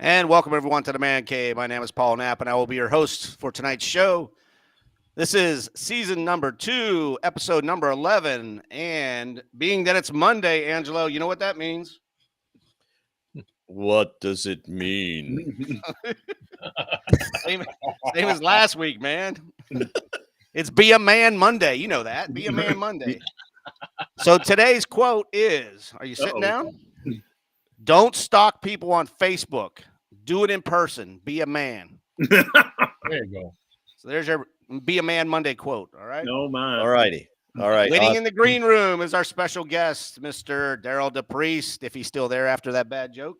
And welcome everyone to the Man Cave. My name is Paul Knapp, and I will be your host for tonight's show. This is season number 2, episode number 11. And being that it's Monday, Angelo, you know what that means? What does it mean? Same as last week, man. It's Be a Man Monday. You know that. Be a Man Monday. So today's quote is, are you sitting down? Don't stalk people on Facebook. Do it in person. Be a man. There you go. So there's your Be a Man Monday quote. All right. No, man. All righty. All right. Waiting in the green room is our special guest, Mr. Derryl DePriest, if he's still there after that bad joke.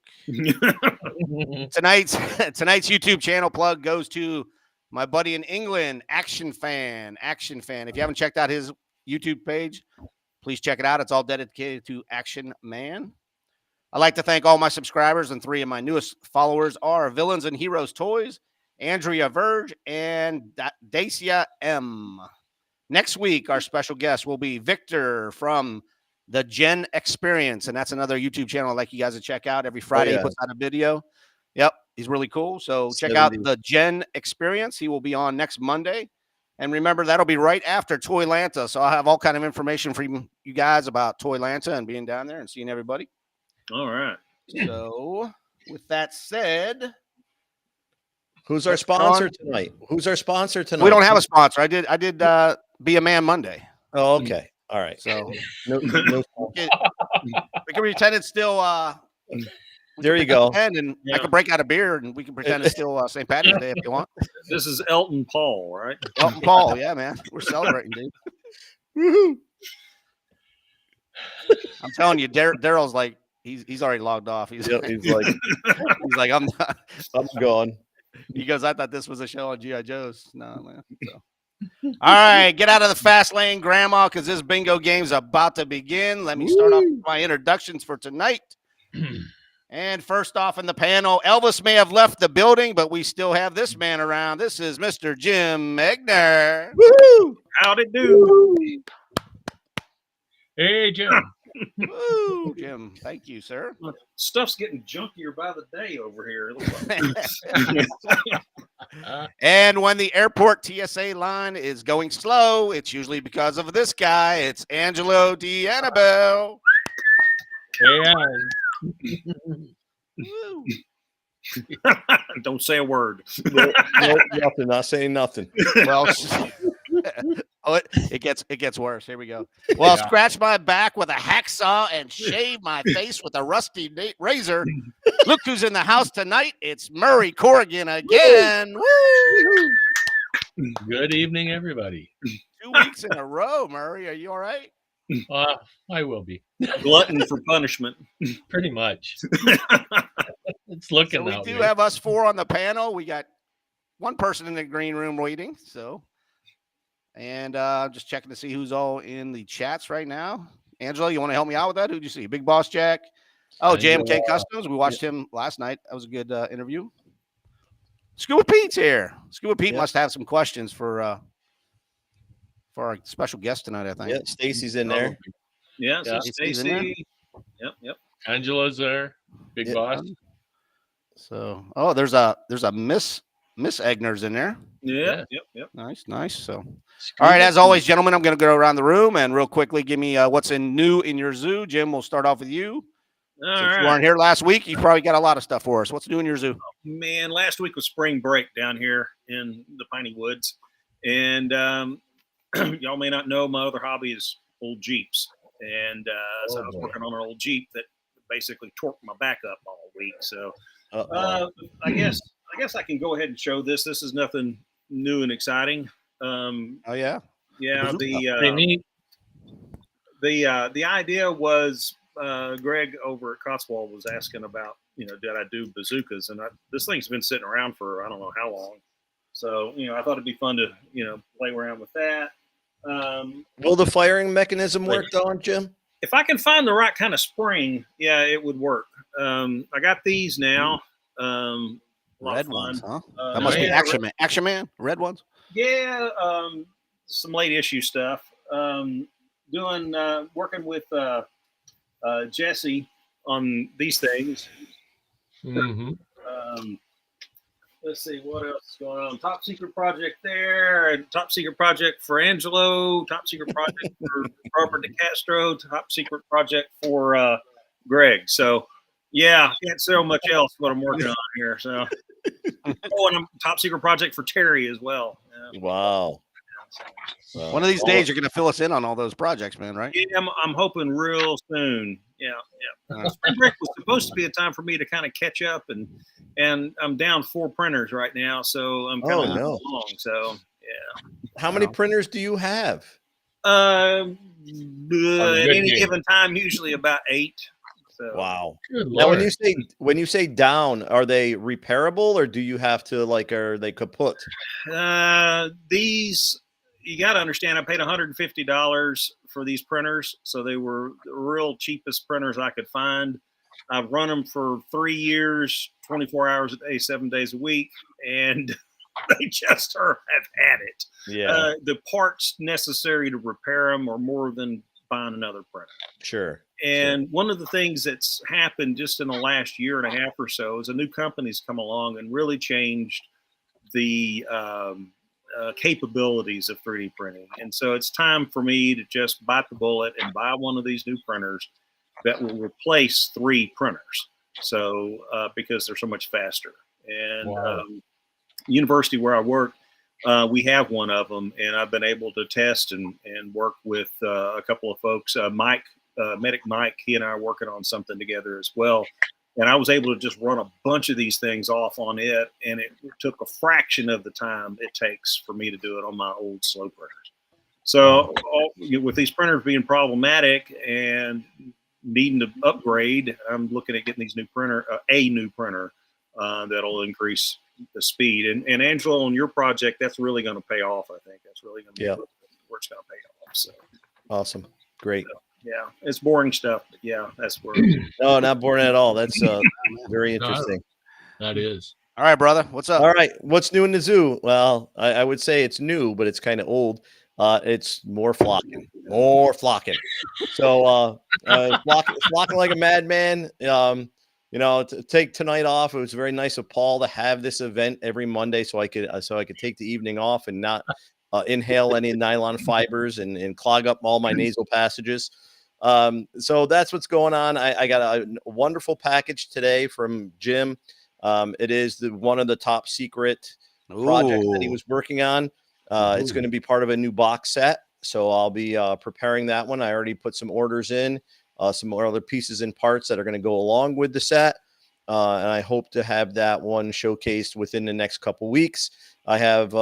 Tonight's YouTube channel plug goes to my buddy in England, Action Fan. If you haven't checked out his YouTube page, please check it out. It's all dedicated to Action Man. I'd like to thank all my subscribers, and 3 of my newest followers are Villains and Heroes Toys, Andrea Verge, and Dacia M. Next week, our special guest will be Victor from the Gen Experience, and that's another YouTube channel I'd like you guys to check out. Every Friday, He puts out a video. Yep, he's really cool. So check out the Gen Experience. He will be on next Monday. And remember, that'll be right after Toylanta. So I'll have all kind of information for you guys about Toylanta and being down there and seeing everybody. All right. So with that said, who's our sponsor tonight? Who's our sponsor tonight? We don't have a sponsor. I did Be a Man Monday. Oh, okay. All right. So no we can pretend it's still there you go. And I can break out a beer and we can pretend it's still St. Patrick's Day if you want. This is Elton Paul, right? Elton Paul, yeah, man. We're celebrating, dude. Woohoo. I'm telling you, Daryl's like he's already logged off. He's like I'm gone. He goes, I thought this was a show on G.I. Joe's. No, man. So. All right, get out of the fast lane, Grandma, because this bingo game's about to begin. Let me start off with my introductions for tonight. And first off in the panel, Elvis may have left the building, but we still have this man around. This is Mr. Jim Egner. Woo! How'd it do? Hey, Jim. Woo, Jim. Thank you, sir. Stuff's getting junkier by the day over here. And when the airport TSA line is going slow, it's usually because of this guy. It's Angelo D'Annabelle. Hey, Don't say a word. Nope, nothing. Not saying nothing. Well, it gets worse. Here we go. Well, scratch my back with a hacksaw and shave my face with a rusty razor. Look who's in the house tonight. It's Murray Corrigan again. Woo! Good evening, everybody. 2 weeks in a row, Murray. Are you all right? I will be. Glutton for punishment. Pretty much. It's looking so we that do way. have us 4 on the panel. We got one person in the green room waiting. And just checking to see who's all in the chats right now. Angelo, you want to help me out with that? Who'd you see? Big Boss Jack. Oh, JMK Customs. We watched him last night. That was a good interview. Scuba Pete's here. Scuba Pete must have some questions for our special guest tonight, I think. Yeah, Stacy's in there. Yeah, so Stacy's in there. Yep. Angela's there. Big Boss. So, there's a Miss Egner's in there. Yep. Nice. So, all right, as always, gentlemen, I'm going to go around the room and real quickly give me what's new in your zoo. Jim, we'll start off with you. All Since right. you weren't here last week, you probably got a lot of stuff for us. What's new in your zoo? Man, last week was spring break down here in the Piney Woods. And y'all may not know, my other hobby is old Jeeps. And so I was working on an old Jeep that basically torqued my back up all week. So I guess I can go ahead and show this. This is nothing new and exciting. Oh, yeah? Yeah, Neat. the idea was Greg over at Cotswold was asking about, did I do bazookas? And this thing's been sitting around for I don't know how long. So, I thought it'd be fun to, play around with that. Will the firing mechanism work, though, Jim? If I can find the right kind of spring, yeah, it would work. I got these now. Red ones, huh? That must be Action Man. Red ones? Yeah, some late issue stuff. Working with Jesse on these things. Mm-hmm. Let's see what else is going on. Top secret project there, and top secret project for Angelo. Top secret project for Robert DeCastro. Top secret project for Greg. So, yeah, can't say much else what I'm working on here. So, and I'm top secret project for Terry as well. Yeah. Wow. One of these days, you're going to fill us in on all those projects, man, right? Yeah, I'm hoping real soon. Yeah. Spring break was supposed to be a time for me to kind of catch up, and I'm down 4 printers right now, so I'm kind of long. So yeah. How many printers do you have? At any given time, usually about 8. So. Wow. Good Now, Lord. when you say down, are they repairable, or do you have to are they kaput? These, you got to understand, I paid $150 for these printers, so they were the real cheapest printers I could find. I've run them for 3 years, 24 hours a day, 7 days a week, and they just have had it. Yeah. The parts necessary to repair them are more than buying another printer. Sure. And one of the things that's happened just in the last year and a half or so is a new company's come along and really changed the capabilities of 3D printing. And so it's time for me to just bite the bullet and buy one of these new printers that will replace 3 printers. So because they're so much faster. And university where I work, we have one of them, and I've been able to test and work with a couple of folks. Mike, Medic Mike, he and I are working on something together as well. And I was able to just run a bunch of these things off on it, and it took a fraction of the time it takes for me to do it on my old slow printers. So with these printers being problematic and needing to upgrade, I'm looking at getting these new printer, a new printer that'll increase the speed. And Angelo, on your project, that's really going to pay off. I think that's really going to be where it's going to pay off. So awesome, great. So, yeah, it's boring stuff, but yeah, that's where. No, not boring at all. That's very interesting. That is. All right, brother. What's up? All right. What's new in the zoo? Well, I would say it's new, but it's kind of old. It's more flocking. So flocking like a madman. To take tonight off. It was very nice of Paul to have this event every Monday, so I could take the evening off and not inhale any nylon fibers and clog up all my nasal passages. So that's what's going on. I got a wonderful package today from Jim. It is one of the top secret projects that he was working on. It's going to be part of a new box set. So I'll be preparing that one. I already put some orders in, some more other pieces and parts that are going to go along with the set. And I hope to have that one showcased within the next couple weeks. I have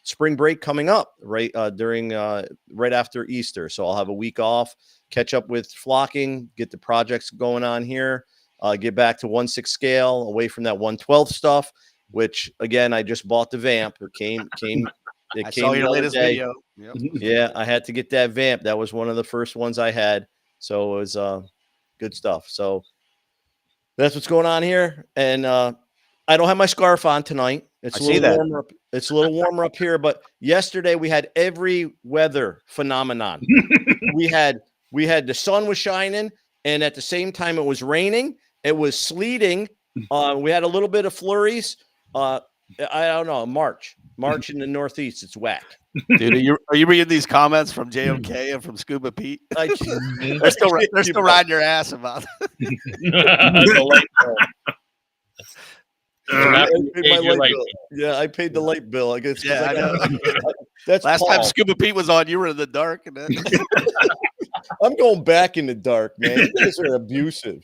spring break coming up right after Easter. So I'll have a week off, catch up with flocking, get the projects going on here, get back to 1/6 scale, away from that 1/12 stuff, which again, I just bought the vamp. It came I saw your latest video. Yep. Yeah, I had to get that vamp. That was one of the first ones I had. So it was good stuff. So that's what's going on here. And I don't have my scarf on tonight. It's a little warmer up. It's a little warmer up here, but yesterday we had every weather phenomenon. we had the sun was shining, and at the same time it was raining. It was sleeting. We had a little bit of flurries. I don't know. March in the Northeast, it's whack. Dude, are you reading these comments from JMK and from Scuba Pete? They're still riding your ass about The light bill. Yeah, I paid the light bill. I guess. Yeah, I know. That's last Paul. time Scuba Pete was on, you were in the dark. And I'm going back in the dark, man. You guys are abusive.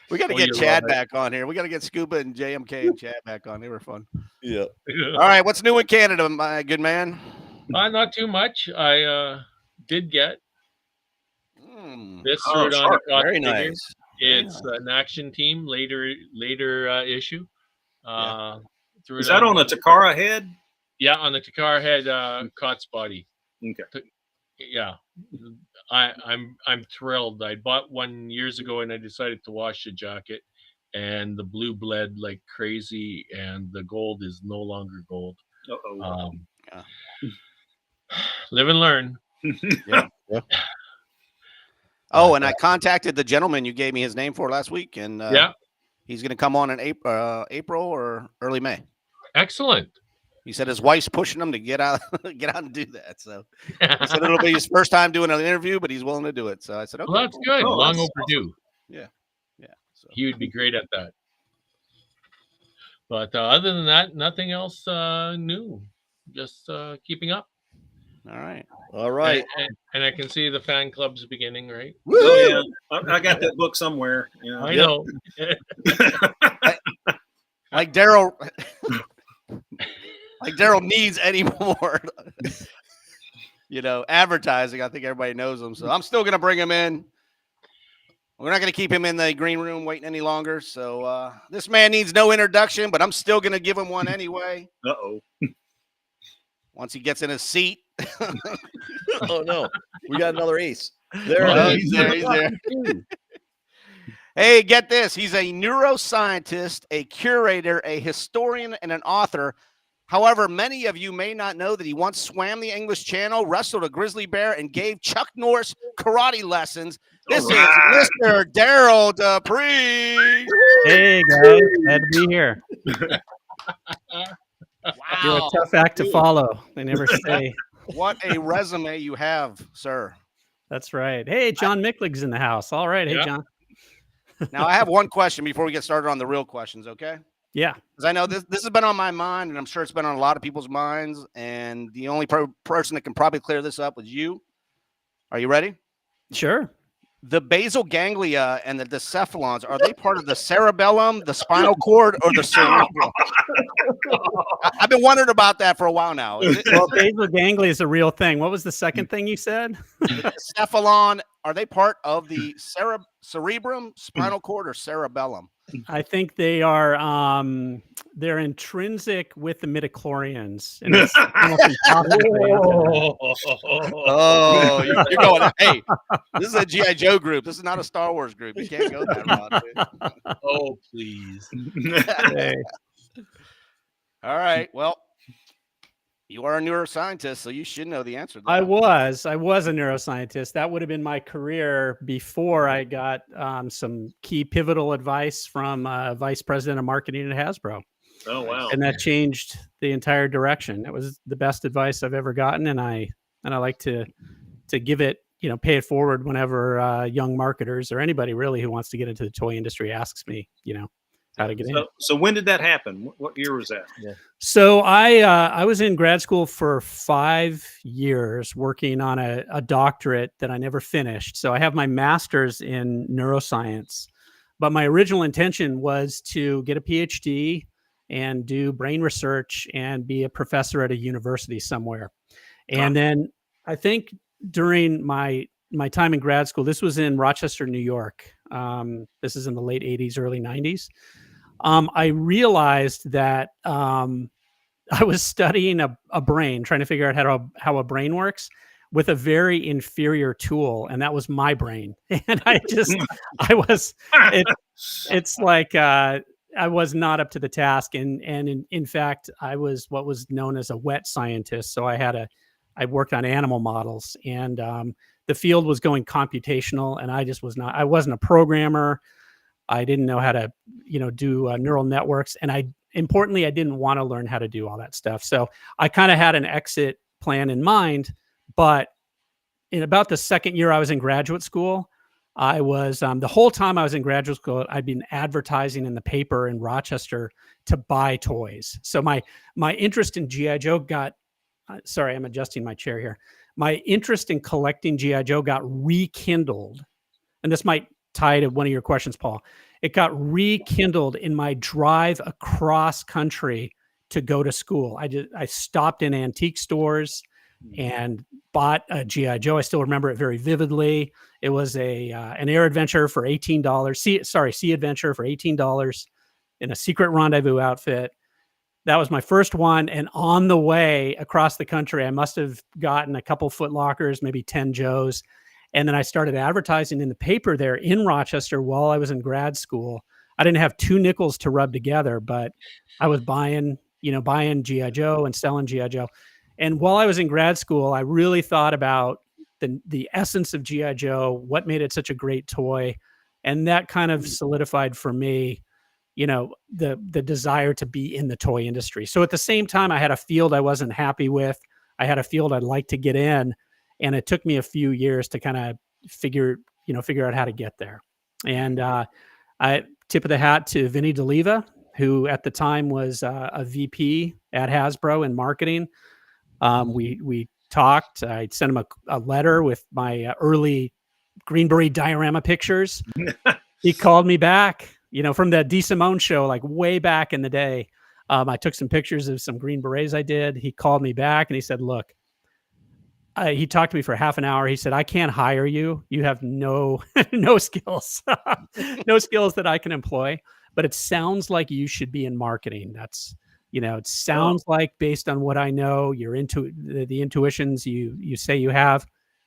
We got to get Chad back on here. We got to get Scuba and JMK and Chad back on. They were fun. Yeah. All right. What's new in Canada, my good man? Not too much. I did get this Oh, shirt on sure. the Very figure. nice. It's an action team later issue. Is that on a Takara head? Yeah, on the Takara head Cots body. Okay. Yeah. I'm thrilled. I bought one years ago and I decided to wash the jacket, and the blue bled like crazy, and the gold is no longer gold. Live and learn. Yeah. Oh, and I contacted the gentleman you gave me his name for last week, and He's going to come on in April or early May. Excellent. He said his wife's pushing him to get out and do that. So he said it'll be his first time doing an interview, but he's willing to do it. So I said, okay, well, that's good. Oh, Long that's overdue. Yeah. So He would be great at that. But other than that, nothing else new. Just keeping up. all right. All right. And I can see the fan club's beginning, right? Oh yeah, I got that book somewhere. You know. I know. Like Derryl, needs any more, advertising. I think everybody knows him. So I'm still going to bring him in. We're not going to keep him in the green room waiting any longer. So this man needs no introduction, but I'm still going to give him one anyway. Uh-oh. Once he gets in his seat. Oh no, we got another ace. He's there. Hey, get this. He's a neuroscientist, a curator, a historian, and an author. However, many of you may not know that he once swam the English Channel, wrestled a grizzly bear, and gave Chuck Norris karate lessons. This is Mr. Derryl DePriest. Hey, guys. Glad to be here. Wow. You're a tough act to follow. They never say. What a resume you have, sir. That's right. Hey, John Micklig's in the house. All right. Hey, Yeah. John. Now, I have one question before we get started on the real questions, okay? Yeah. Because I know this has been on my mind, and I'm sure it's been on a lot of people's minds, and the only person that can probably clear this up is you. Are you ready? Sure. The basal ganglia and the encephalons, are they part of the cerebellum, the spinal cord, or the cerebrum? I've been wondering about that for a while now. Well, basal ganglia is a real thing. What was the second thing you said? The encephalon, are they part of the cerebrum, spinal cord, or cerebellum? I think they are they're intrinsic with the midichlorians. And it's almost impossible Oh, you're going, hey, this is a G.I. Joe group. This is not a Star Wars group. You can't go that route. Dude. Oh, please. Hey. All right. Well, you are a neuroscientist, so you should know the answer to that. I was a neuroscientist. That would have been my career before I got some key pivotal advice from vice president of marketing at Hasbro. Oh wow. And that changed the entire direction. It was the best advice I've ever gotten. And I like to give it, pay it forward whenever young marketers or anybody really who wants to get into the toy industry asks me, how to get in. So when did that happen? What year was that? Yeah. So I was in grad school for 5 years working on a doctorate that I never finished. So I have my master's in neuroscience, but my original intention was to get a PhD and do brain research and be a professor at a university somewhere. And then I think during my time in grad school, this was in Rochester, New York. This is in the late 80s, early 90s. I realized that I was studying a brain, trying to figure out how a brain works with a very inferior tool. And that was my brain. And it's like, I was not up to the task. And in fact, I was what was known as a wet scientist. So I worked on animal models, and the field was going computational, and I wasn't a programmer. I didn't know how to, do neural networks. And importantly, I didn't want to learn how to do all that stuff. So I kind of had an exit plan in mind, but in about the second year I was in graduate school, I was, the whole time I was in graduate school, I'd been advertising in the paper in Rochester to buy toys. So my interest in G.I. Joe got, sorry, I'm adjusting my chair here. My interest in collecting G.I. Joe got rekindled. And this might tie to one of your questions, Paul. It got rekindled in my drive across country to go to school. I stopped in antique stores and bought a G.I. Joe. I still remember it very vividly. It was an air adventure for $18. Sea adventure for $18 in a secret rendezvous outfit. That was my first one. And on the way across the country, I must have gotten a couple Foot Lockers, maybe 10 Joes. And then I started advertising in the paper there in Rochester while I was in grad school. I didn't have 2 nickels to rub together, but I was buying G.I. Joe and selling G.I. Joe. And while I was in grad school, I really thought about the essence of G.I. Joe, what made it such a great toy. And that kind of solidified for me the desire to be in the toy industry. So at the same time, I had a field I wasn't happy with. I had a field I'd like to get in, and it took me a few years to kind of figure out how to get there. And I tip of the hat to Vinny DeLiva, who at the time was a VP at Hasbro in marketing. We talked. I sent him a letter with my early Green Beret diorama pictures. He called me back, from the DeSimone show, like way back in the day. I took some pictures of some Green Berets I did. He called me back and he said, look, he talked to me for half an hour. He said, I can't hire you. You have no skills, no skills that I can employ, but it sounds like you should be in marketing. That's, it sounds like, based on what I know, you're into the intuitions you say you have,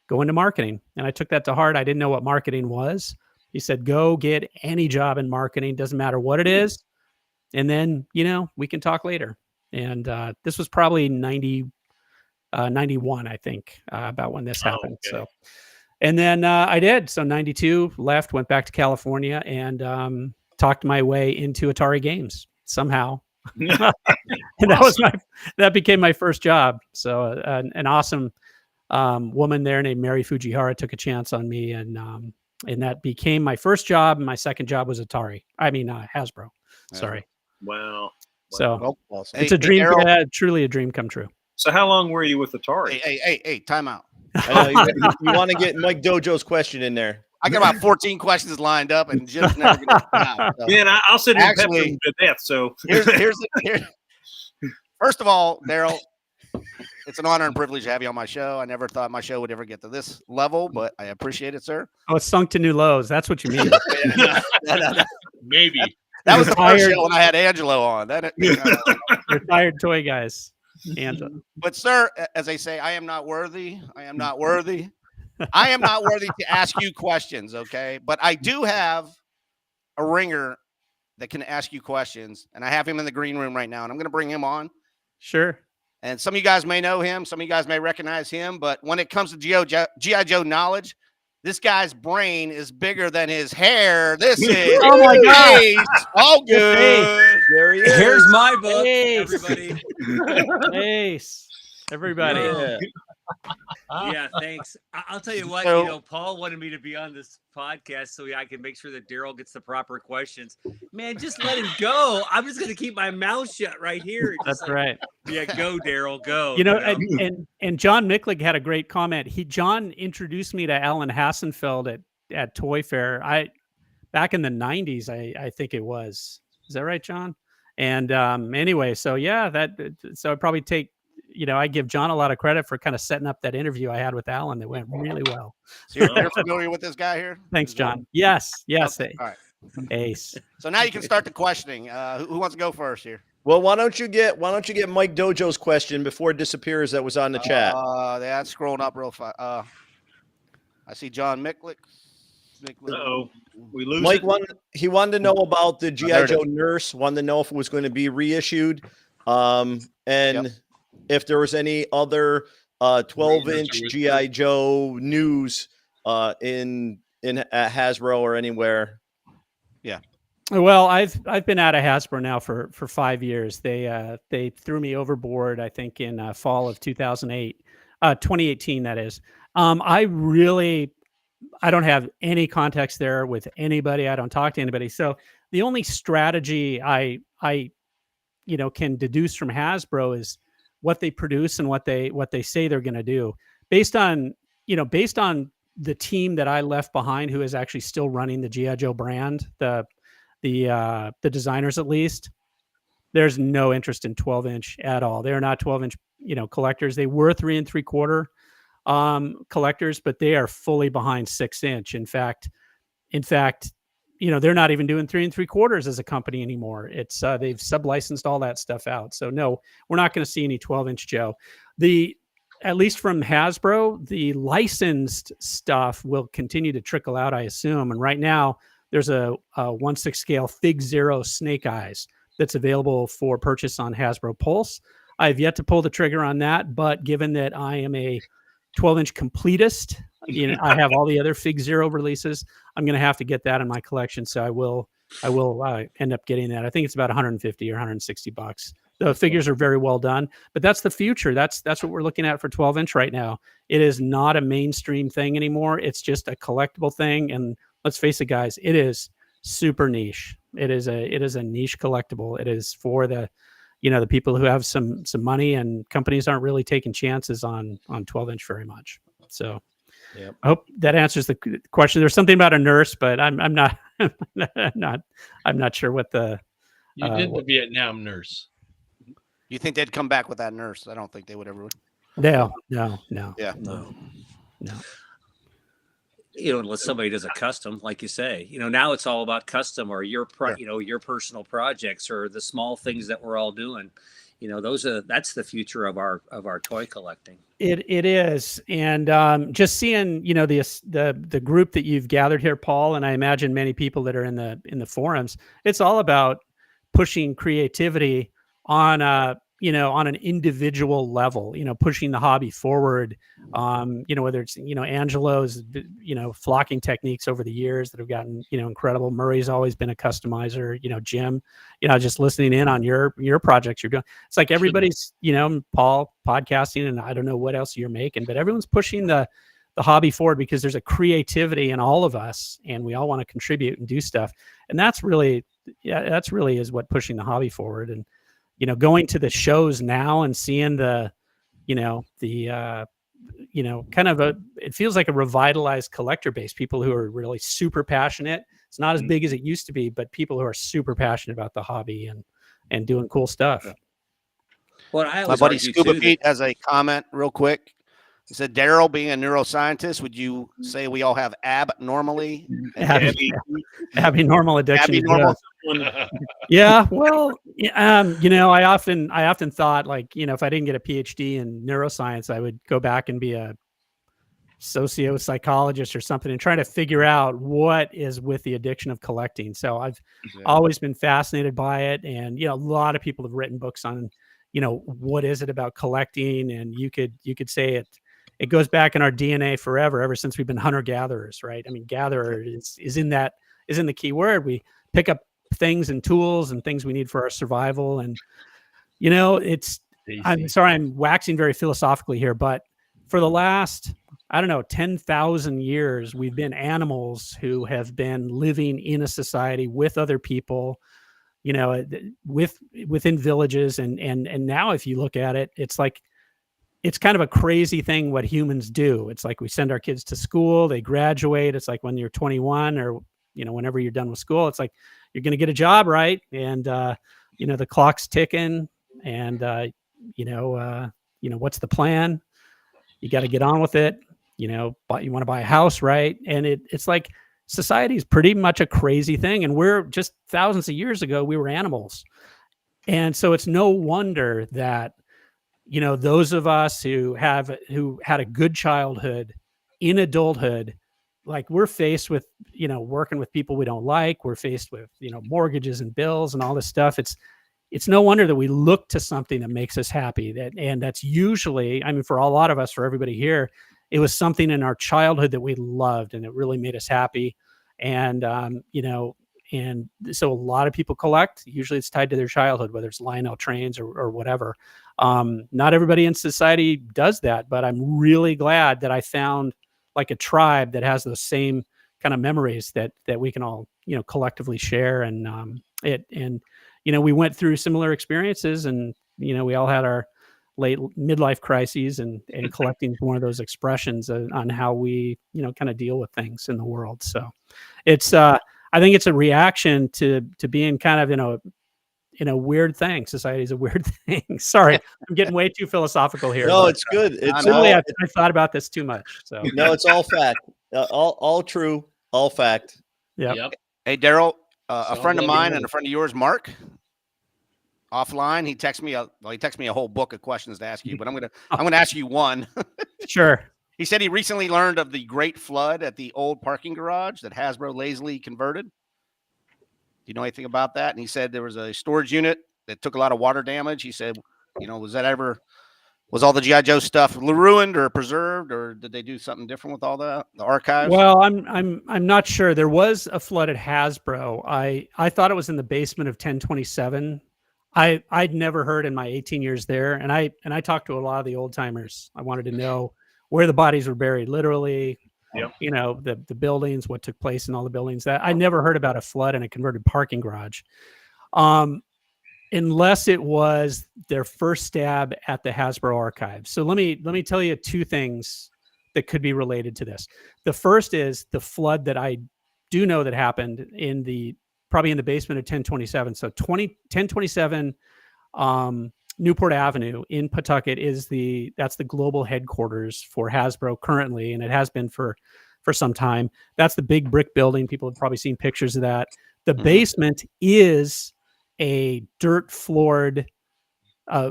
go into marketing. And I took that to heart. I didn't know what marketing was. He said, go get any job in marketing. Doesn't matter what it is. And then, we can talk later. And this was probably 91, I think, about when this happened. Okay. So, and then I did. So 92, left, went back to California, and talked my way into Atari Games somehow. And that became my first job. So an awesome woman there named Mary Fujihara took a chance on me, and that became my first job. And my second job was Hasbro. Sorry. Wow. So awesome. It's a dream, truly a dream come true. So how long were you with Atari? Hey, time out. I know, you want to get Mike Dojo's question in there. I got about 14 questions lined up, and Jim's never going to stop. So. Man, I'll sit here and pep him to death. So here's first of all, Derryl, it's an honor and privilege to have you on my show. I never thought my show would ever get to this level, but I appreciate it, sir. Oh, it's sunk to new lows. That's what you mean. No. Maybe. That was the first show when I had Angelo on. Retired toy guys. Angelo. But sir, as they say, I am not worthy. I am not worthy. I am not worthy to ask you questions, okay? But I do have a ringer that can ask you questions, and I have him in the green room right now, and I'm going to bring him on. Sure. And some of you guys may know him. Some of you guys may recognize him. But when it comes to G.I. Joe knowledge, this guy's brain is bigger than his hair. This is oh my God. All good. There he is. Here's my book, Ace. everybody. Ace. Everybody. Yeah, thanks. I'll tell you what, So- Paul wanted me to be on this podcast so I can make sure that Derryl gets the proper questions. Man, just let him go. I'm just going to keep my mouth shut right here. That's right. Yeah, go, Derryl, go. And John Micklig had a great comment. John introduced me to Alan Hassenfeld at Toy Fair. Back in the 90s, I think it was. Is that right, John? And anyway, so yeah, so I'd probably take, I give John a lot of credit for kind of setting up that interview I had with Alan that went really well. So you're familiar with this guy here? Thanks, John. Yes. Okay. All right. Ace. So now you can start the questioning. Who wants to go first here? Well, why don't you get Mike Dojo's question before it disappears that was on the chat? That's scrolling up real fast. I see John Micklig. Uh-oh. We lose Mike it. he wanted to know about the there G.I. it Joe Nurse, wanted to know if it was going to be reissued, and if there was any other 12-inch G.I. Joe news at Hasbro or anywhere. Yeah. Well, I've been out of Hasbro now for 5 years. They threw me overboard, I think, in fall of 2018, that is. I don't have any context there with anybody. I don't talk to anybody. So the only strategy I can deduce from Hasbro is what they produce and what they say they're going to do based on the team that I left behind, who is actually still running the G.I. Joe brand, the designers at least. There's no interest in 12-inch at all. They're not 12-inch, collectors. They were 3 3/4 collectors, but they are fully behind 6-inch. In fact, they're not even doing 3 3/4 as a company anymore. It's they've sub-licensed all that stuff out. So no, we're not going to see any 12-inch Joe. At least from Hasbro, the licensed stuff will continue to trickle out, I assume. And right now, there's a 1/6 scale Fig Zero Snake Eyes that's available for purchase on Hasbro Pulse. I've yet to pull the trigger on that, but given that I am a 12-inch completist, I have all the other Fig Zero releases. I'm going to have to get that in my collection. So I will I will end up getting that. I think it's about 150 or 160 bucks. The figures are very well done, but that's the future. That's what we're looking at for 12-inch right now. It is not a mainstream thing anymore. It's just a collectible thing. And let's face it, guys, it is super niche. It is a niche collectible. It is for the people who have some money, and companies aren't really taking chances on 12-inch very much. So Yep. I hope that answers the question. There's something about a nurse, but I'm not I'm not sure what the You did the Vietnam nurse. You think they'd come back with that nurse? I don't think they would ever. No. Yeah. No. Unless somebody does a custom, like you say, now it's all about custom or your your personal projects or the small things that we're all doing. That's the future of our toy collecting. It is, and just seeing the group that you've gathered here, Paul, and I imagine many people that are in the forums. It's all about pushing creativity on on an individual level, pushing the hobby forward. Whether it's Angelo's flocking techniques over the years that have gotten incredible. Murray's always been a customizer. Jim, just listening in on your projects you're doing. It's like everybody's Paul podcasting, and I don't know what else you're making, but everyone's pushing the hobby forward because there's a creativity in all of us, and we all want to contribute and do stuff. And that's really is what pushing the hobby forward. And going to the shows now and seeing it feels like a revitalized collector base, people who are really super passionate. It's not as big as it used to be, but people who are super passionate about the hobby and doing cool stuff. Well, my buddy Scuba Pete has a comment real quick. He said, Derryl, being a neuroscientist, would you say we all have abnormal addiction? Abnormal. Yeah. Well, I often thought, like, if I didn't get a PhD in neuroscience, I would go back and be a socio-psychologist or something and try to figure out what is with the addiction of collecting. So I've always been fascinated by it. And, a lot of people have written books on, what is it about collecting? And you could say it goes back in our DNA forever, ever since we've been hunter-gatherers, right? I mean, gatherer is in the key word. We pick up things and tools and things we need for our survival. And, I'm sorry, I'm waxing very philosophically here, but for the last, 10,000 years, we've been animals who have been living in a society with other people, within villages. And now if you look at it, it's like, it's kind of a crazy thing what humans do. It's like we send our kids to school, they graduate. It's like when you're 21 or, whenever you're done with school, it's like, you're going to get a job, right? And, the clock's ticking and, what's the plan? You got to get on with it. But you want to buy a house, right? And it's like society is pretty much a crazy thing. And we're just thousands of years ago, we were animals. And so it's no wonder that, those of us who had a good childhood in adulthood, like we're faced with, working with people we don't like. We're faced with, mortgages and bills and all this stuff. It's no wonder that we look to something that makes us happy. And that's usually, for a lot of us, for everybody here, it was something in our childhood that we loved and it really made us happy. And, and so a lot of people collect. Usually it's tied to their childhood, whether it's Lionel trains or whatever. Not everybody in society does that, but I'm really glad that I found like a tribe that has those same kind of memories that we can all, collectively share. And we went through similar experiences, and, we all had our late midlife crises, and collecting is one of those expressions on how we, kind of deal with things in the world. So it's, I think it's a reaction to being kind of in a weird thing. Society is a weird thing. Sorry, I'm getting way too philosophical here. No, it's good. It's really, I thought about this too much. So no, it's all fact, all true, all fact. Yep. Hey, Derryl, a friend of mine and a friend of yours, Mark, offline, he texted me a whole book of questions to ask you, but I'm gonna ask you one. Sure. He said he recently learned of the Great Flood at the old parking garage that Hasbro lazily converted. Do you know anything about that? And he said there was a storage unit that took a lot of water damage. He said, was that ever Was all the GI Joe stuff ruined or preserved, or did they do something different with all that? The archives? Well, I'm not sure. There was a flood at Hasbro. I thought it was in the basement of 1027. I'd never heard in my 18 years there, and I talked to a lot of the old timers. I wanted to know where the bodies were buried, literally. Yep. You know, the buildings, what took place in all the buildings. That I never heard about a flood in a converted parking garage. Unless it was their first stab at the Hasbro archives. So let me tell you two things that could be related to this. The first is the flood that I do know that happened probably in the basement of 1027. So 1027 Newport Avenue in Pawtucket that's the global headquarters for Hasbro currently, and it has been for some time. That's the big brick building. People have probably seen pictures of that. The basement is a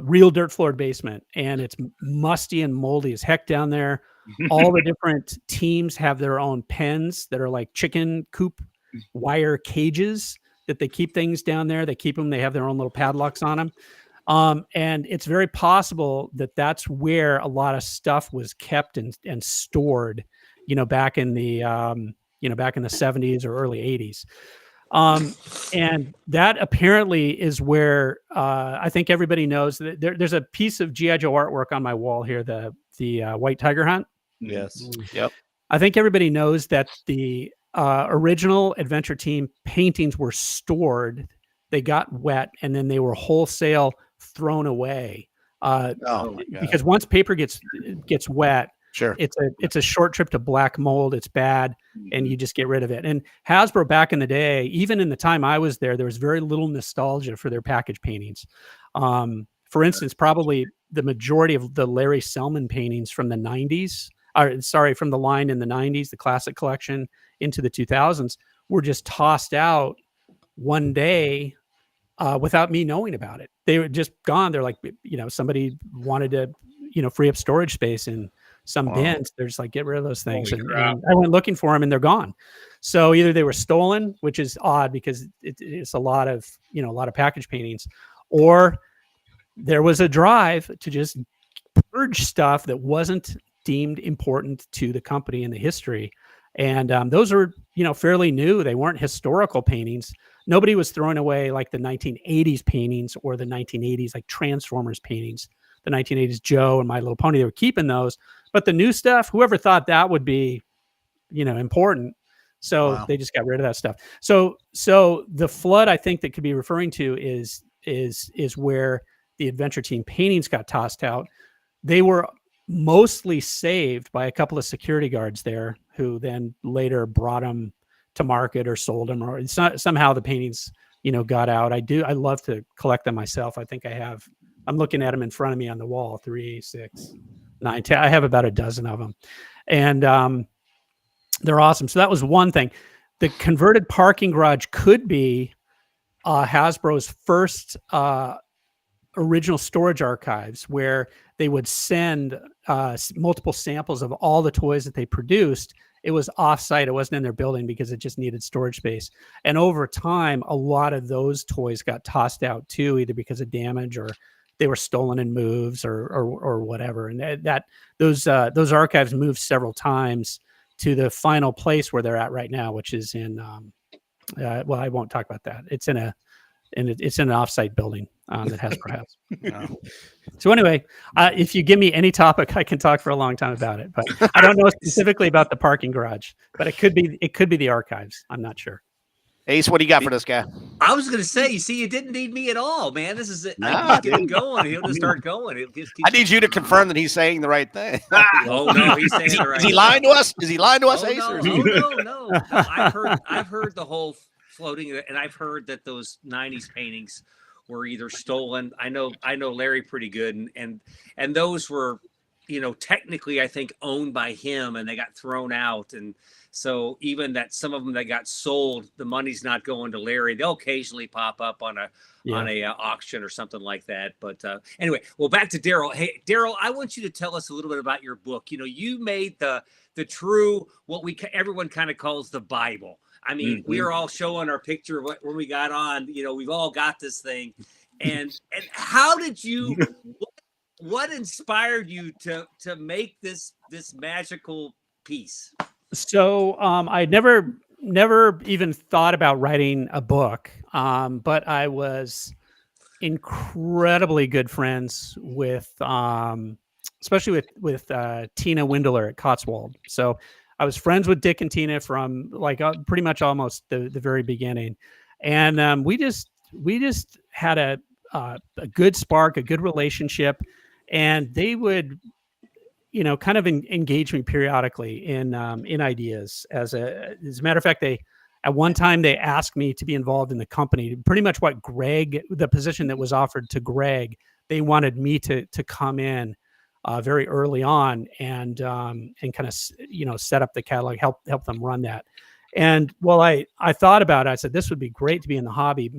real dirt floored basement, and it's musty and moldy as heck down there. All the different teams have their own pens that are like chicken coop wire cages that they keep things down there. They have their own little padlocks on them. And it's very possible that that's where a lot of stuff was kept and stored, back in the 70s or early 80s. And that apparently is where I think everybody knows that there's a piece of GI Joe artwork on my wall here, the White Tiger Hunt. Yes. Yep. I think everybody knows that the original Adventure Team paintings were stored. They got wet and then they were wholesale thrown away. Because once paper gets wet, sure, it's a short trip to black mold. It's bad, and you just get rid of it. And Hasbro back in the day, even in the time I was there was very little nostalgia for their package paintings. For instance, probably the majority of the Larry Selman paintings from the 90s, from the line in the 90s, the classic collection into the 2000s, were just tossed out one day without me knowing about it. They were just gone. They're like, somebody wanted to, free up storage space in some bins. They're just like, get rid of those things. And I went looking for them and they're gone. So either they were stolen, which is odd because it's a lot of package paintings, or there was a drive to just purge stuff that wasn't deemed important to the company in the history. And those are, fairly new. They weren't historical paintings. Nobody was throwing away like the 1980s paintings or the 1980s like Transformers paintings, the 1980s Joe and My Little Pony. They were keeping those. But the new stuff, whoever thought that would be, important. So they just got rid of that stuff. So the flood I think that could be referring to is where the Adventure Team paintings got tossed out. They were mostly saved by a couple of security guards there who then later brought them to market or sold them, or it's not, somehow the paintings, got out. I love to collect them myself. I think I'm looking at them in front of me on the wall, 3, 6, 9, 10. I have about a dozen of them, and they're awesome. So that was one thing. The converted parking garage could be Hasbro's first original storage archives, where they would send multiple samples of all the toys that they produced. It was offsite. It wasn't in their building because it just needed storage space. And over time, a lot of those toys got tossed out too, either because of damage or they were stolen in moves or whatever. And those archives moved several times to the final place where they're at right now, which is in well, I won't talk about that. It's in an offsite building that Hasbro has. So anyway, if you give me any topic, I can talk for a long time about it. But I don't know specifically about the parking garage. But it could be the archives. I'm not sure. Ace, what do you got for this guy? I was going to say, you see, you didn't need me at all, man. This is it. I get him going. He'll just start going. I need you to confirm that he's saying the right thing. Oh no, he's saying the right thing. Is he lying to us? Is he lying to us, Ace? No. I've heard the whole floating, and I've heard that those 90s paintings were either stolen. I know Larry pretty good, and those were, technically I think owned by him, and they got thrown out. And so even that some of them that got sold, the money's not going to Larry. They'll occasionally pop up on a auction or something like that. But anyway, well, back to Derryl. Hey, Derryl, I want you to tell us a little bit about your book. You made the true, what everyone kind of calls the Bible. I mean, we are all showing our picture of when we got on. We've all got this thing, and how did you? what inspired you to make this magical piece? So I never even thought about writing a book, but I was incredibly good friends with, especially with Tina Windler at Cotswold. So I was friends with Dick and Tina from like pretty much almost the very beginning, and we just had a good spark, a good relationship, and they would kind of engage me periodically in ideas. As a matter of fact, at one time they asked me to be involved in the company. Pretty much what the position that was offered to Greg, they wanted me to come in very early on and kind of set up the catalog, help them run that. And while I thought about it, I said this would be great to be in the hobby.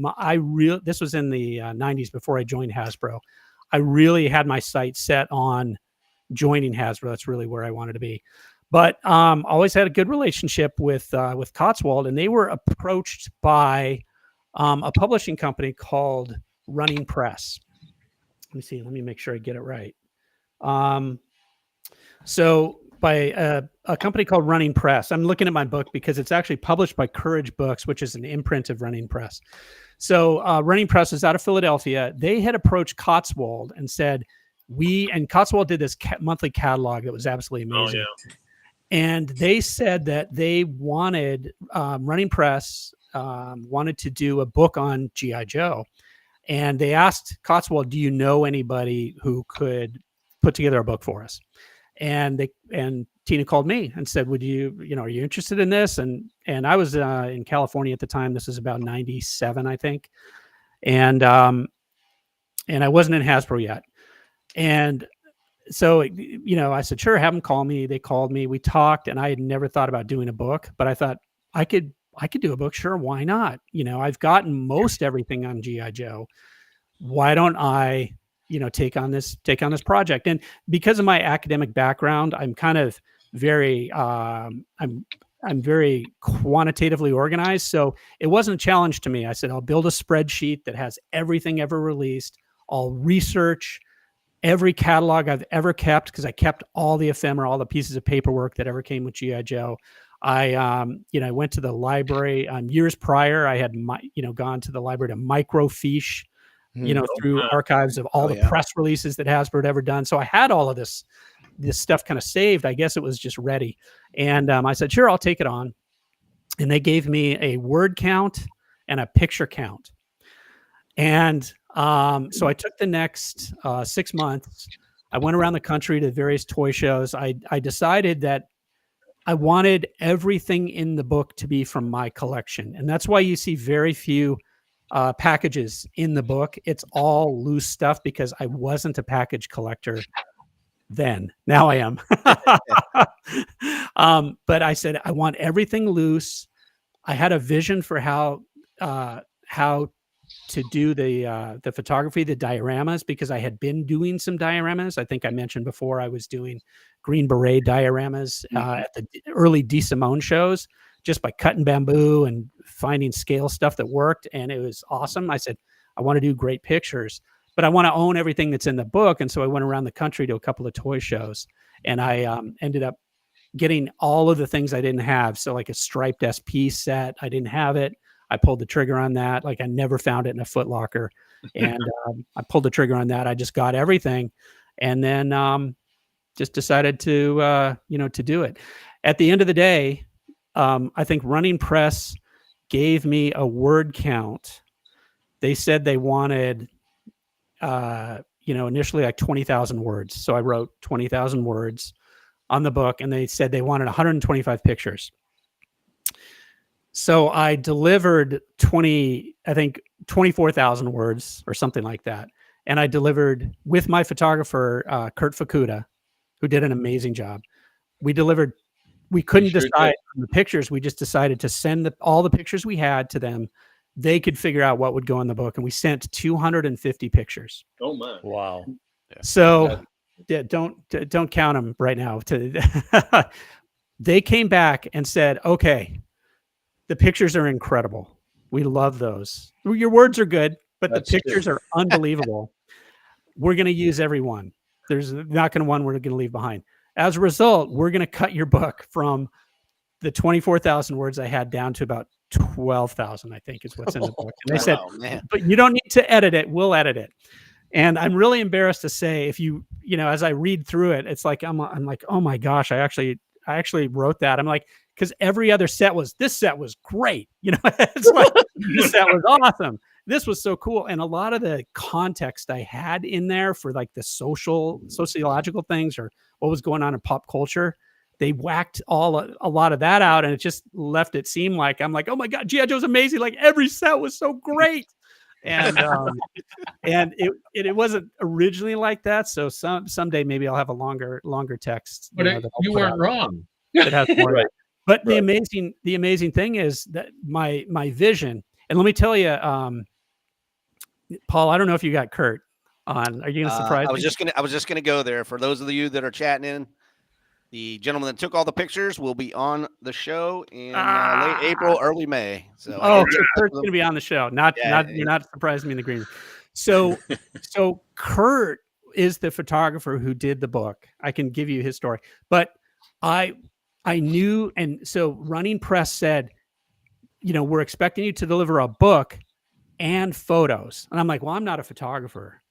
This was in the 90s before I joined Hasbro. I really had my sights set on joining Hasbro. That's really where I wanted to be. But always had a good relationship with Cotswold, and they were approached by a publishing company called Running Press. Let me see. Let me make sure I get it right. So by a company called Running Press. I'm looking at my book because it's actually published by Courage Books, which is an imprint of Running Press. So Running Press is out of Philadelphia. They had approached Cotswold and said, and Cotswold did this monthly catalog that was absolutely amazing. Oh, yeah. And they said that they wanted, Running Press wanted to do a book on G.I. Joe. And they asked Cotswold, do you know anybody who could put together a book for us? And Tina called me and said, would you, are you interested in this? And I was in California at the time. This was about 97, I think. And I wasn't in Hasbro yet. And so, I said, sure, have them call me. They called me, we talked, and I had never thought about doing a book, but I thought I could do a book. Sure. Why not? I've gotten most everything on G.I. Joe. Why don't I, take on this project? And because of my academic background, I'm kind of very, I'm very quantitatively organized. So it wasn't a challenge to me. I said, I'll build a spreadsheet that has everything ever released. I'll research every catalog I've ever kept, because I kept all the ephemera, all the pieces of paperwork that ever came with G.I. Joe. I went to the library years prior. I had gone to the library to microfiche, through archives of all the press releases that Hasbro had ever done. So I had all of this stuff kind of saved. I guess it was just ready. And I said, sure, I'll take it on. And they gave me a word count and a picture count. And so I took the next 6 months. I went around the country to various toy shows. I decided that I wanted everything in the book to be from my collection. And that's why you see very few packages in the book. It's all loose stuff because I wasn't a package collector then. Now I am. But I said, I want everything loose. I had a vision for how to do the photography, the dioramas, because I had been doing some dioramas. I think I mentioned before I was doing Green Beret dioramas at the early DeSimone shows, just by cutting bamboo and finding scale stuff that worked. And it was awesome. I said, I want to do great pictures, but I want to own everything that's in the book. And so I went around the country to a couple of toy shows, and I ended up getting all of the things I didn't have. So like a striped SP set, I didn't have it. I pulled the trigger on that. Like I never found it in a Foot Locker. And I pulled the trigger on that. I just got everything. And then just decided to do it. At the end of the day, I think Running Press gave me a word count. They said they wanted, initially like 20,000 words. So I wrote 20,000 words on the book, and they said they wanted 125 pictures. So I delivered 24,000 words or something like that. And I delivered with my photographer, Kurt Fukuda, who did an amazing job. We couldn't decide on the pictures. We just decided to send all the pictures we had to them. They could figure out what would go in the book. And we sent 250 pictures. Oh my. Wow. So don't count them right now. They came back and said, okay, the pictures are incredible. We love those. Your words are good, but the pictures are unbelievable. We're going to use every one. There's not going to one we're going to leave behind. As a result, we're going to cut your book from the 24,000 words I had down to about 12,000, I think is what's in the book. And they said, but you don't need to edit it. We'll edit it. And I'm really embarrassed to say, if you know, as I read through it, it's like, I'm like, oh my gosh, I actually wrote that. I'm like, because every other this set was great. You know, it's like, this set was awesome. This was so cool. And a lot of the context I had in there for like the sociological things or what was going on in pop culture, they whacked a lot of that out, and it just left it seem like I'm like, oh my God, G.I. Joe's amazing. Like every set was so great. And and it wasn't originally like that. So someday maybe I'll have a longer text. But you weren't wrong. It has more. Right. But the amazing thing is that my vision, and let me tell you, Paul, I don't know if you got Kurt on. Are you going to surprise me? I was just gonna go there. For those of you that are chatting in, the gentleman that took all the pictures will be on the show in late April, early May. So Kurt's going to be on the show. You're not surprising me in the green room. So Kurt is the photographer who did the book. I can give you his story, but I knew, and so Running Press said, we're expecting you to deliver a book and photos. And I'm like, well, I'm not a photographer,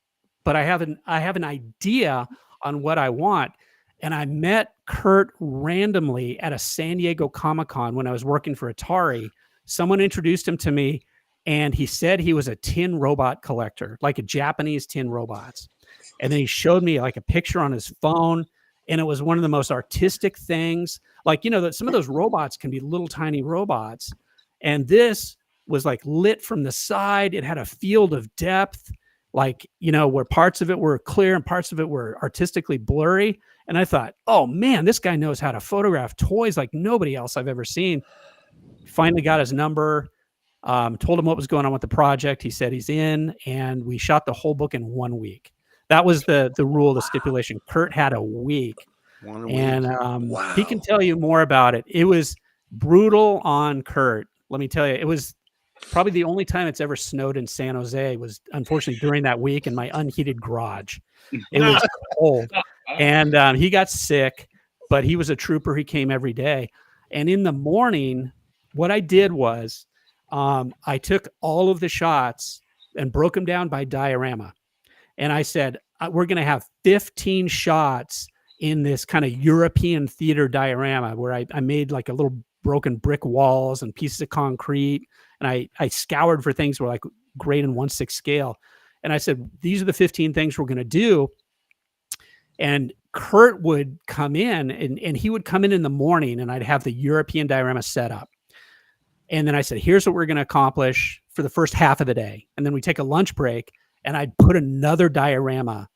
but I have an idea on what I want. And I met Kurt randomly at a San Diego Comic-Con when I was working for Atari. Someone introduced him to me, and he said he was a tin robot collector, like a Japanese tin robots. And then he showed me like a picture on his phone, and it was one of the most artistic things. Like, that some of those robots can be little tiny robots. And this was like lit from the side. It had a field of depth, like, where parts of it were clear and parts of it were artistically blurry. And I thought, oh man, this guy knows how to photograph toys like nobody else I've ever seen. Finally got his number, told him what was going on with the project. He said he's in, and we shot the whole book in 1 week. That was the rule, the stipulation. Kurt had a week. And he can tell you more about it. It was brutal on Kurt. Let me tell you, it was probably the only time it's ever snowed in San Jose was unfortunately during that week in my unheated garage. It was cold. And he got sick, but he was a trooper. He came every day. And in the morning, what I did was I took all of the shots and broke them down by diorama. And I said, we're going to have 15 shots in this kind of European theater diorama where I made like a little broken brick walls and pieces of concrete. And I scoured for things were like grade and 1/6 scale. And I said, these are the 15 things we're going to do. And Kurt would come in and he would come in the morning, and I'd have the European diorama set up. And then I said, here's what we're going to accomplish for the first half of the day. And then we take a lunch break, and I'd put another diorama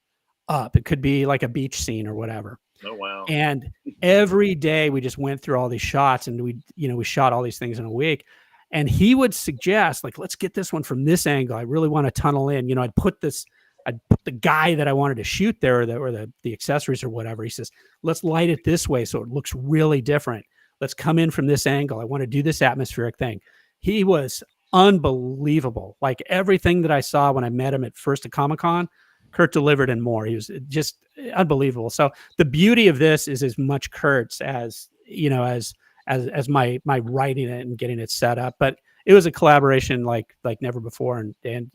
up. It could be like a beach scene or whatever. Oh, wow. And every day we just went through all these shots, and we shot all these things in a week. And he would suggest, like, let's get this one from this angle. I really want to tunnel in. I'd put the guy that I wanted to shoot there, or the accessories or whatever. He says, let's light it this way so it looks really different. Let's come in from this angle. I want to do this atmospheric thing. He was unbelievable. Like everything that I saw when I met him at Comic-Con, Kurt delivered and more. He was just unbelievable. So the beauty of this is as much Kurt's as my writing it and getting it set up. But it was a collaboration like never before. And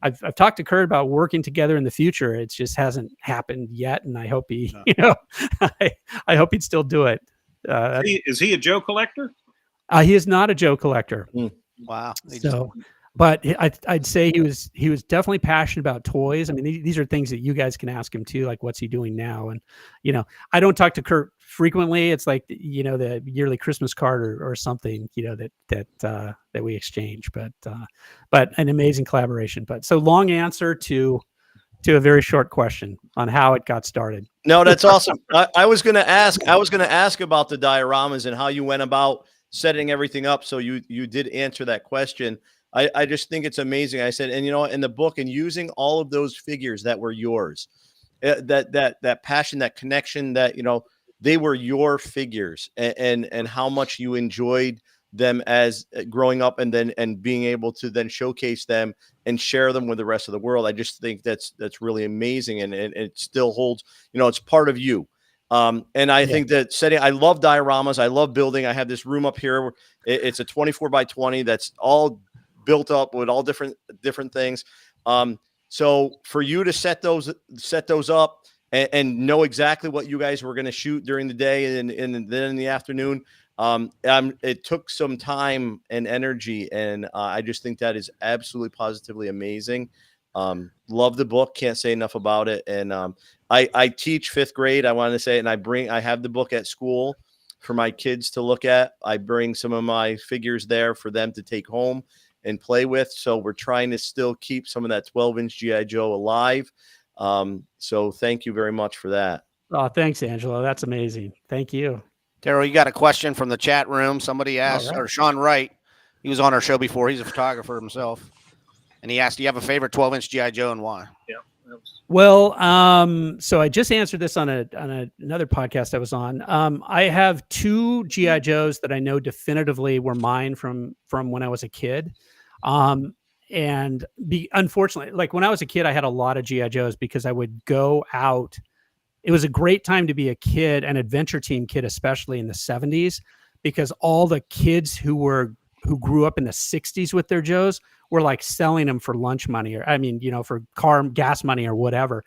I've talked to Kurt about working together in the future. It just hasn't happened yet, and I hope I hope he'd still do it. Is he a Joe collector? He is not a Joe collector. Wow. But I'd say he was definitely passionate about toys. I mean, these are things that you guys can ask him too, like what's he doing now? And I don't talk to Kurt frequently. It's like the yearly Christmas card or something that we exchange. But an amazing collaboration. But so long answer to a very short question on how it got started. No, that's awesome. I was going to ask about the dioramas and how you went about setting everything up. So you did answer that question. I just think it's amazing. I said, and in the book, and using all of those figures that were yours, that passion, that connection, that they were your figures, and how much you enjoyed them as growing up, and being able to then showcase them and share them with the rest of the world. I just think that's really amazing, and it still holds, it's part of you. And I think that I love dioramas. I love building. I have this room up here. It's a 24 by 20 that's all built up with all different things. So for you to set those up and know exactly what you guys were going to shoot during the day and then in the afternoon, it took some time and energy, and I just think that is absolutely positively amazing. Love the book, can't say enough about it. And I teach 5th grade, I want to say, and I have the book at school for my kids to look at. I bring some of my figures there for them to take home and play with. So we're trying to still keep some of that 12-inch GI Joe alive. So thank you very much for that. Oh, thanks, Angelo. That's amazing. Thank you. Darryl, you got a question from the chat room. Somebody asked, or Sean Wright, he was on our show before. He's a photographer himself. And he asked, do you have a favorite 12-inch GI Joe and why? Yeah. Well, so I just answered this on another podcast I was on. I have 2 GI Joes that I know definitively were mine from when I was a kid. And unfortunately, like when I was a kid, I had a lot of GI Joes because I would go out. It was a great time to be a kid, an adventure team kid, especially in the 70s, because all the kids who grew up in the 60s with their Joes were like selling them for lunch money, or for gas money or whatever.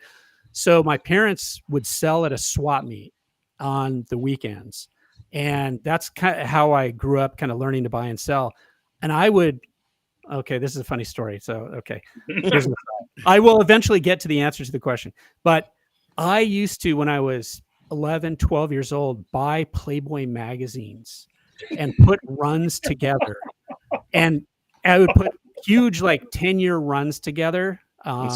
So my parents would sell at a swap meet on the weekends. And that's kind of how I grew up, kind of learning to buy and sell. And this is a funny story. So, I will eventually get to the answer to the question, but I used to, when I was 11, 12 years old, buy Playboy magazines and put runs together. And I would put huge, like 10-year runs together and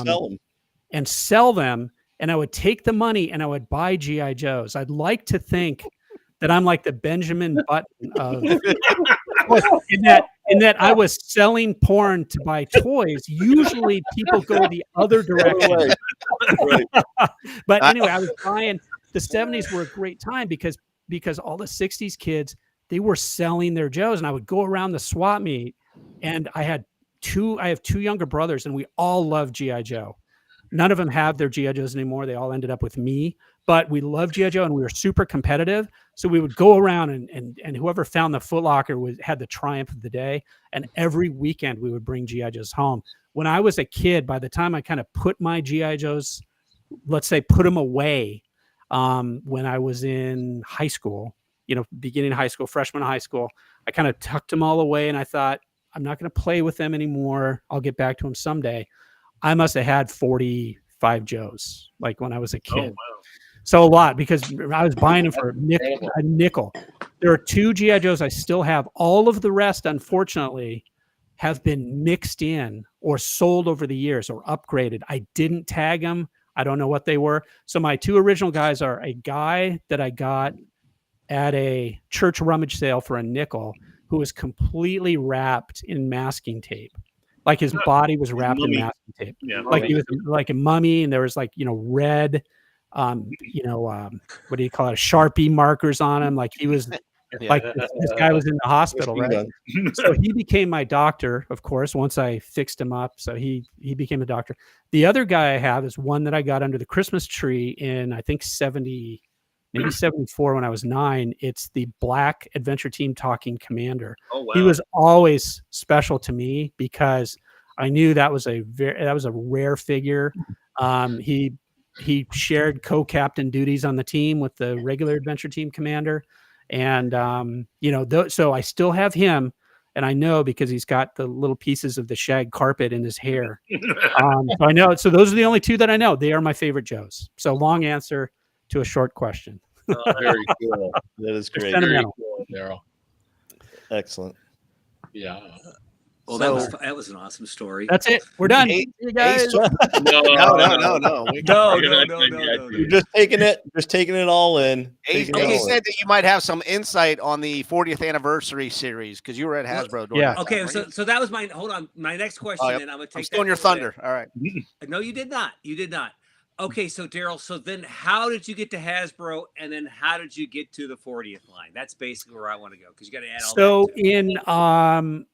sell them. And I would take the money and I would buy GI Joes. I'd like to think that I'm like the Benjamin Button of in that I was selling porn to buy toys. Usually people go the other direction. Right. But anyway, I was buying. The 70s were a great time because all the 60s kids, they were selling their Joes, and I would go around the swap meet, and I have 2 younger brothers, and we all love GI Joe. None of them have their GI Joes anymore. They all ended up with me, but we loved GI Joe, and we were super competitive. So we would go around and whoever found the Foot Locker had the triumph of the day. And every weekend we would bring GI Joes home. When I was a kid, by the time I kind of put my GI Joes, let's say put them away, when I was in high school, beginning of high school, freshman of high school, I kind of tucked them all away, and I thought, I'm not going to play with them anymore. I'll get back to them someday. I must have had 45 Joes, like when I was a kid. Oh, wow. So a lot, because I was buying them for a nickel. There are 2 GI Joes I still have. All of the rest, unfortunately, have been mixed in or sold over the years or upgraded. I didn't tag them. I don't know what they were. So my 2 original guys are a guy that I got at a church rummage sale for a nickel, who was completely wrapped in masking tape. Like his body was wrapped in masking tape. Yeah, like he was like a mummy, and there was like, red, what do you call it? Sharpie markers on him. Like he was like this guy was in the hospital, right? So he became my doctor, of course, once I fixed him up. So he became a doctor. The other guy I have is one that I got under the Christmas tree in, I think, 70, maybe 74 when I was 9. It's the Black Adventure Team Talking Commander. Oh, wow. He was always special to me because I knew that was a rare figure. He shared co-captain duties on the team with the regular Adventure Team Commander. And, so I still have him, and I know because he's got the little pieces of the shag carpet in his hair. So I know. So those are the only 2 that I know. They are my favorite Joes. So long answer to a short question. Very cool. That is great. Very cool, Darryl. Excellent. Yeah. Well, that was an awesome story. That's it. We're done. See you guys. No. You're just taking it all in. Ace said that you might have some insight on the 40th anniversary series because you were at Hasbro. Yeah. Okay. So that was my next question, and I'm gonna take. I'm stealing your thunder. All right. No, you did not. You did not. Okay, so Derryl, so then how did you get to Hasbro, and then how did you get to the 40th line? That's basically where I want to go, because you got to add all So that too.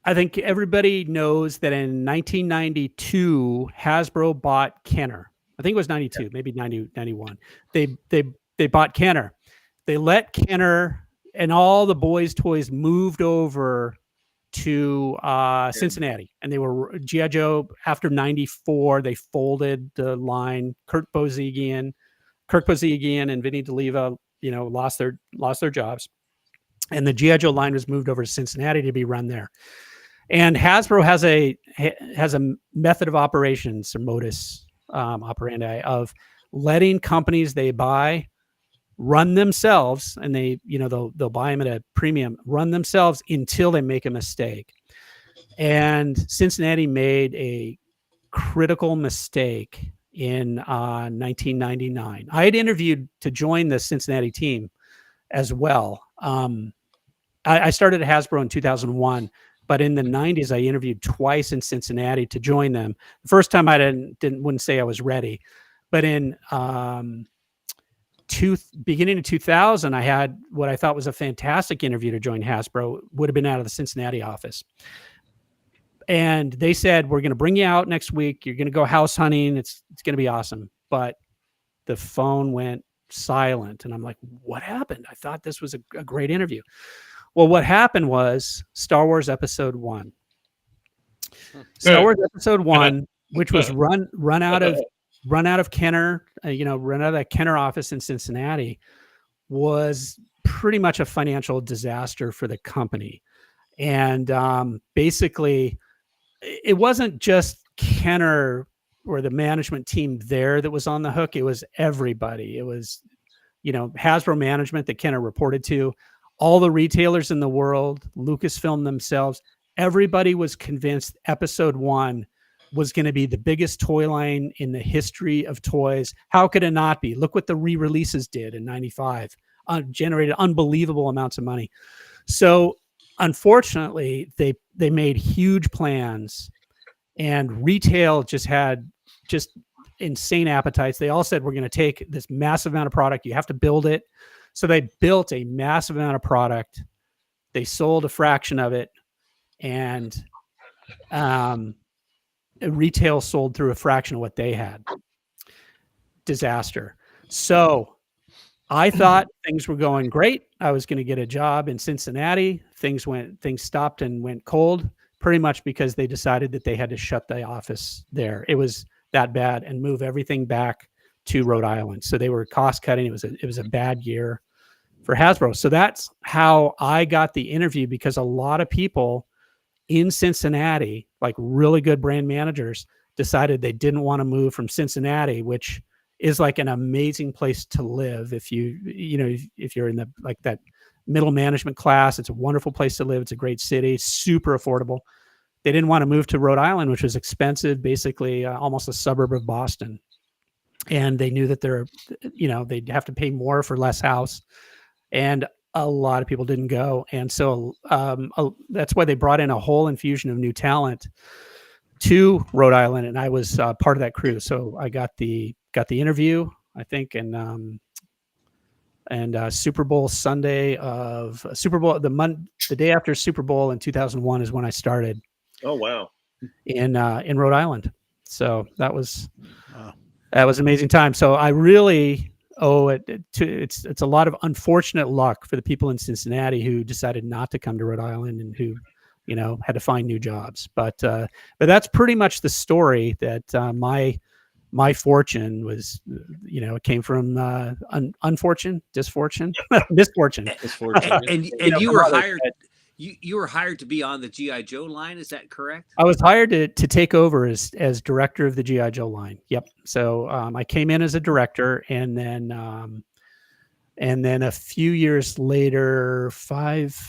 I think everybody knows that in 1992, Hasbro bought Kenner. I think it was 92, maybe 90, 91. They bought Kenner. They let Kenner and all the boys' toys moved over to Cincinnati, and they were G.I. Joe. After 94, they folded the line. Kirk Bozigian and Vinny DeLeva, lost their jobs, and the G.I. Joe line was moved over to Cincinnati to be run there. And Hasbro has a method of operations, or modus operandi, of letting companies they buy run themselves, and they'll buy them at a premium, run themselves until they make a mistake. And Cincinnati made a critical mistake in 1999. I had interviewed to join the Cincinnati team as well. I started at Hasbro in 2001. But in the 90s, I interviewed twice in Cincinnati to join them. The first time I wouldn't say I was ready, but in beginning of 2000, I had what I thought was a fantastic interview to join Hasbro. Would have been out of the Cincinnati office, and they said, "We're going to bring you out next week. You're going to go house hunting. It's going to be awesome." But the phone went silent, and I'm like, "What happened? I thought this was a great interview." Well, what happened was Star Wars Episode 1. Star Wars Episode 1, which was run out of Kenner, run out of that Kenner office in Cincinnati, was pretty much a financial disaster for the company. And basically, it wasn't just Kenner or the management team there that was on the hook. It was everybody. It was, Hasbro management that Kenner reported to, all the retailers in the world, Lucasfilm themselves. Everybody was convinced Episode 1 was going to be the biggest toy line in the history of toys. How could it not be? Look what the re-releases did in 95. Generated unbelievable amounts of money. So unfortunately, they made huge plans, and retail just had insane appetites. They all said, we're going to take this massive amount of product. You have to build it. So they built a massive amount of product. They sold a fraction of it, and retail sold through a fraction of what they had. Disaster. So I thought things were going great. I was going to get a job in Cincinnati. Things stopped and went cold, pretty much because they decided that they had to shut the office there. It was that bad, and move everything back to Rhode Island. So they were cost cutting. It was a bad year for Hasbro. So that's how I got the interview, because a lot of people in Cincinnati, like really good brand managers, decided they didn't want to move from Cincinnati, which is like an amazing place to live. If you're in that middle management class, it's a wonderful place to live. It's a great city, super affordable. They didn't want to move to Rhode Island, which was expensive, basically almost a suburb of Boston. And they knew that they'd have to pay more for less house. And a lot of people didn't go. And so that's why they brought in a whole infusion of new talent to Rhode Island. And I was part of that crew. So I got the interview, I think, and Super Bowl Sunday of Super Bowl, the day after Super Bowl in 2001 is when I started. Oh, wow. In Rhode Island. So that was an amazing time. So I really owe it to, it's a lot of unfortunate luck for the people in Cincinnati who decided not to come to Rhode Island and who, had to find new jobs. But that's pretty much the story. That my fortune was, it came from misfortune. And you were hired. You were hired to be on the G.I. Joe line. Is that correct? I was hired to take over as director of the G.I. Joe line. Yep. So I came in as a director, and then a few years later, 7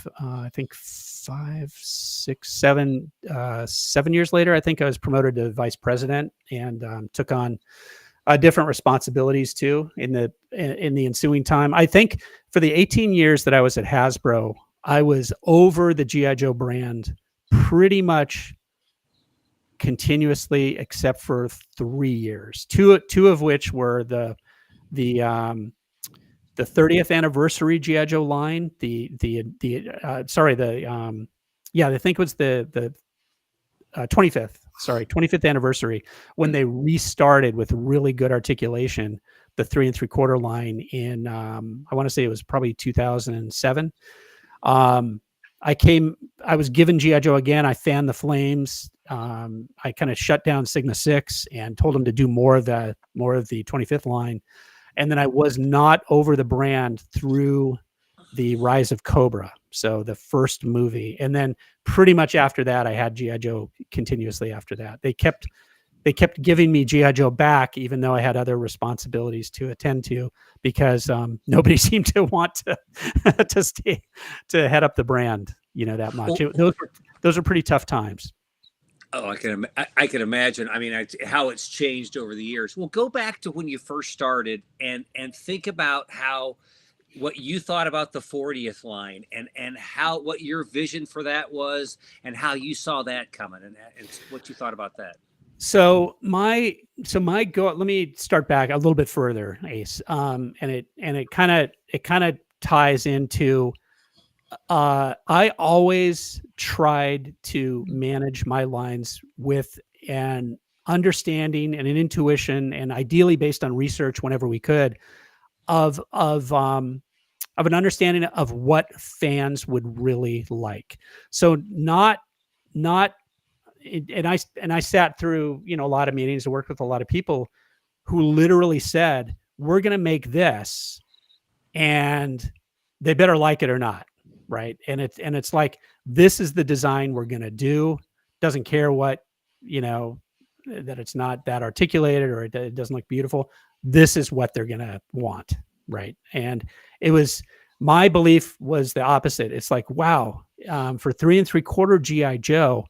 years later, I think I was promoted to vice president, and took on different responsibilities too in the ensuing time. I think for the 18 years that I was at Hasbro, I was over the G.I. Joe brand pretty much continuously except for 3 years. Two of which were the 30th anniversary GI Joe line. I think it was the 25th anniversary, when they restarted with really good articulation, the 3 3/4 line in, I want to say it was probably 2007. I was given GI Joe again. I fanned the flames. I kind of shut down Sigma 6 and told them to do more of the 25th line. And then I was not over the brand through the Rise of Cobra, so the first movie. And then pretty much after that, I had GI Joe continuously after that. They kept giving me GI Joe back, even though I had other responsibilities to attend to, because nobody seemed to want to to head up the brand, that much. Those were pretty tough times. Oh, I can imagine. I mean, how it's changed over the years. Well, go back to when you first started and think about what you thought about the 40th line and what your vision for that was and how you saw that coming and what you thought about that. So my goal, let me start back a little bit further, Ace. And it kind of ties into, I always tried to manage my lines with an understanding and an intuition, and ideally based on research whenever we could, of an understanding of what fans would really like. So and I sat through, a lot of meetings and worked with a lot of people who literally said, we're going to make this and they better like it or not. Right. And it's like, this is the design we're going to do. Doesn't care what, that it's not that articulated or it doesn't look beautiful. This is what they're going to want. Right. And my belief was the opposite. It's like, wow, for 3 3/4 GI Joe,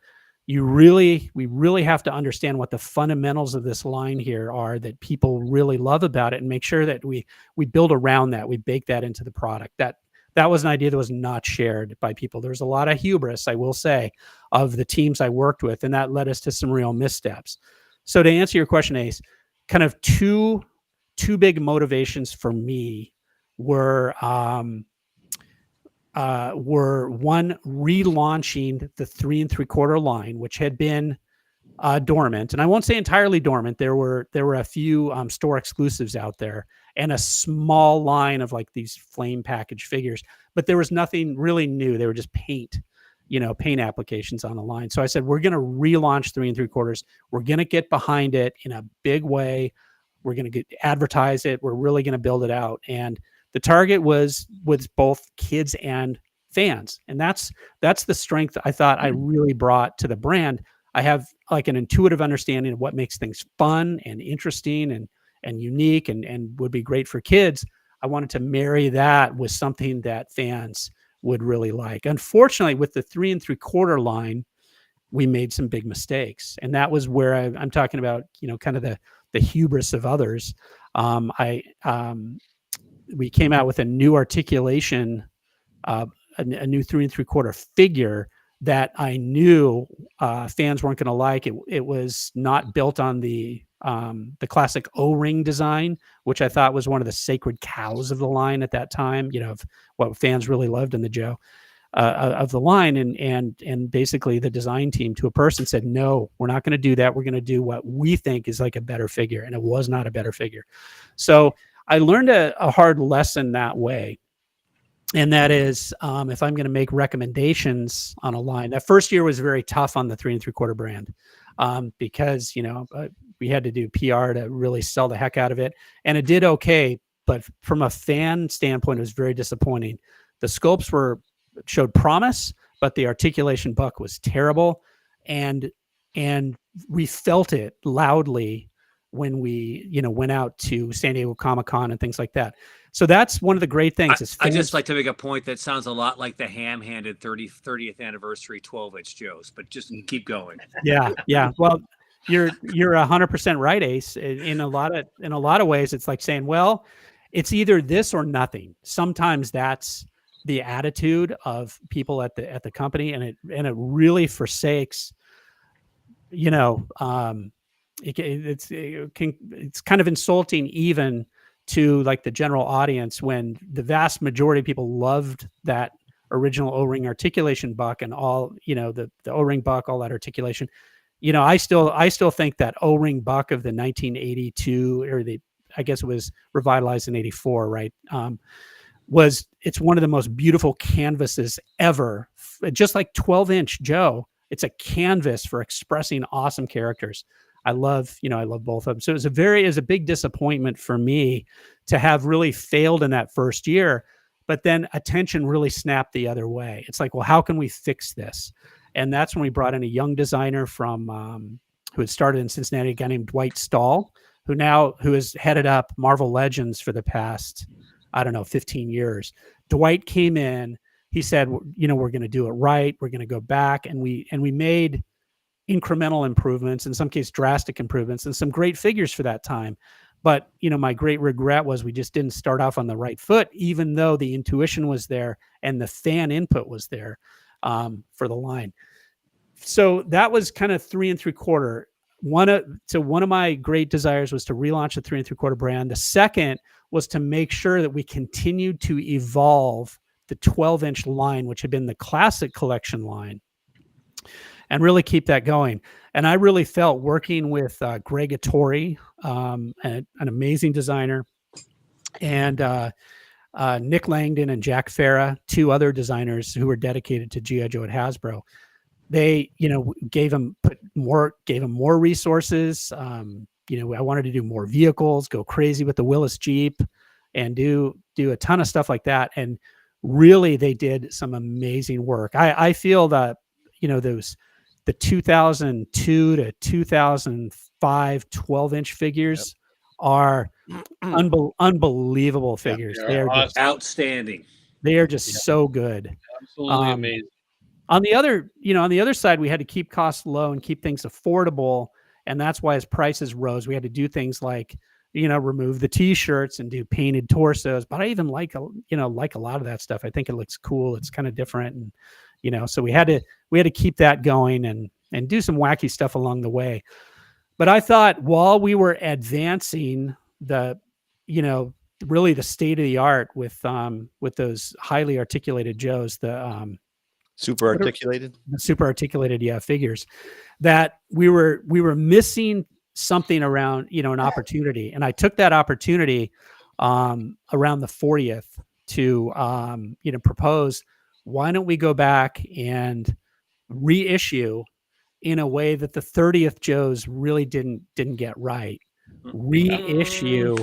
we really have to understand what the fundamentals of this line here are that people really love about it, and make sure that we build around that. We bake that into the product. That was an idea that was not shared by people. There was a lot of hubris, I will say, of the teams I worked with, and that led us to some real missteps. So to answer your question, Ace, kind of two big motivations for me were one, relaunching the 3 3/4 line, which had been dormant, and I won't say entirely dormant. There were a few store exclusives out there and a small line of like these flame package figures, but there was nothing really new. They were just paint applications on the line. So I said, we're going to relaunch 3 3/4. We're going to get behind it in a big way. We're going to advertise it. We're really going to build it out. And the target was both kids and fans. And that's the strength I thought I really brought to the brand. I have like an intuitive understanding of what makes things fun and interesting and unique and would be great for kids. I wanted to marry that with something that fans would really like. Unfortunately, with the 3 3/4 line, we made some big mistakes. And that was where I'm talking about, kind of the hubris of others. We came out with a new articulation, a new 3 3/4 figure that I knew fans weren't going to like. It was not built on the classic O-ring design, which I thought was one of the sacred cows of the line at that time. Of what fans really loved in the Joe of the line, and basically the design team to a person said, no, we're not going to do that. We're going to do what we think is like a better figure, and it was not a better figure. So I learned a hard lesson that way. And that is, if I'm going to make recommendations on a line, that first year was very tough on the 3 3/4 brand, because, we had to do PR to really sell the heck out of it. And it did okay. But from a fan standpoint, it was very disappointing. The sculpts showed promise, but the articulation buck was terrible. And we felt it loudly when we, went out to San Diego Comic-Con and things like that. So that's one of the great things. I just like to make a point that sounds a lot like the ham-handed 30th anniversary 12-inch Joes, but just keep going. Yeah. Well, you're 100% right, Ace. In a lot of ways, it's like saying, well, it's either this or nothing. Sometimes that's the attitude of people at the company, and it really forsakes it's kind of insulting even to like the general audience when the vast majority of people loved that original O-ring articulation buck and all, the O-ring buck, all that articulation. I still think that O-ring buck of the 1982, or I guess it was revitalized in 84, right? It's one of the most beautiful canvases ever. Just like 12-inch Joe, it's a canvas for expressing awesome characters. I love both of them. So it was a big disappointment for me to have really failed in that first year, but then attention really snapped the other way. It's like, well, how can we fix this? And that's when we brought in a young designer from who had started in Cincinnati, a guy named Dwight Stahl, who has headed up Marvel Legends for the past, 15 years. Dwight came in, he said, we're going to do it right. We're going to go back. And we made incremental improvements, in some cases drastic improvements, and some great figures for that time. But, my great regret was we just didn't start off on the right foot, even though the intuition was there and the fan input was there for the line. So that was kind of 3 3/4. One of my great desires was to relaunch the 3 3/4 brand. The second was to make sure that we continued to evolve the 12-inch line, which had been the classic collection line, and really keep that going. And I really felt working with Greg Ettore, an amazing designer, and Nick Langdon and Jack Farah, 2 other designers who were dedicated to G.I. Joe at Hasbro. They, gave him more resources. I wanted to do more vehicles, go crazy with the Willis Jeep, and do a ton of stuff like that. And really, they did some amazing work. I feel that, the 2002 to 2005 12-inch figures are unbelievable figures. Yeah, they are awesome. Outstanding. They are just so good. Absolutely amazing. On the other side, we had to keep costs low and keep things affordable. And that's why as prices rose, we had to do things like, remove the t-shirts and do painted torsos. But I even like a lot of that stuff. I think it looks cool. It's kind of different. And, so we had to keep that going and do some wacky stuff along the way. But I thought while we were advancing really the state of the art with those highly articulated Joes, the super articulated, figures, that we were missing something around, an opportunity. And I took that opportunity around the 40th to, propose, why don't we go back and reissue in a way that the 30th Joes really didn't get right. Reissue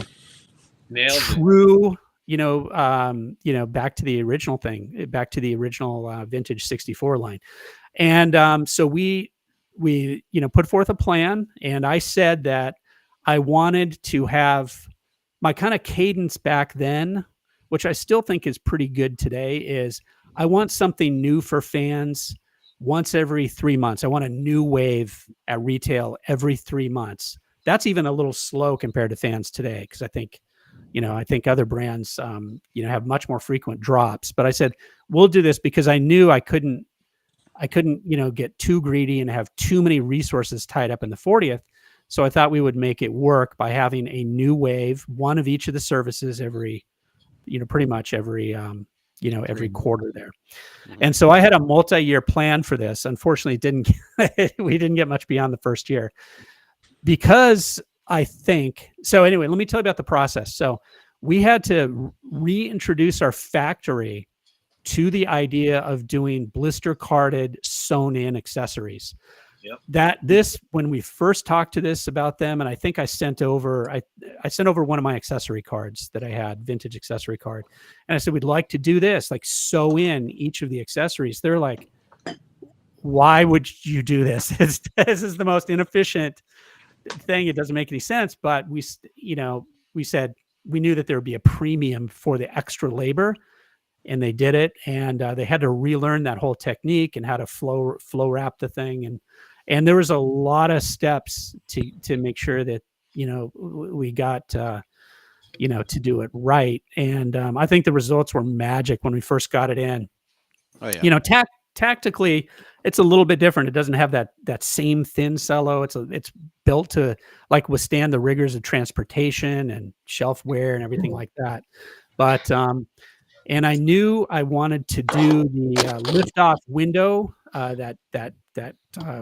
true, back to the original thing, back to the original vintage 64 line. And so we put forth a plan, and I said that I wanted to have my kind of cadence back then, which I still think is pretty good today, is I want something new for fans once every 3 months. I want a new wave at retail every 3 months. That's even a little slow compared to fans today, because I think other brands, have much more frequent drops. But I said, we'll do this because I knew I couldn't, get too greedy and have too many resources tied up in the 40th. So I thought we would make it work by having a new wave, one of each of the services every, pretty much every quarter there. And so I had a multi-year plan for this. Unfortunately, we didn't get much beyond the first year, because I think so. Anyway, let me tell you about the process. So we had to reintroduce our factory to the idea of doing blister carded sewn in accessories. Yep. When we first talked to this about them, and I think I sent over one of my accessory cards that I had, vintage accessory card. And I said, we'd like to do this, like sew in each of the accessories. They're like, why would you do this? This is the most inefficient thing. It doesn't make any sense. But we said we knew that there would be a premium for the extra labor, and they did it. And they had to relearn that whole technique and how to flow wrap the thing. And there was a lot of steps to make sure that, we got, to do it right. And I think the results were magic when we first got it in. Oh, yeah. Tactically, it's a little bit different. It doesn't have that same thin cello. It's built to like withstand the rigors of transportation and shelf wear and everything like that. But and I knew I wanted to do the lift-off window, that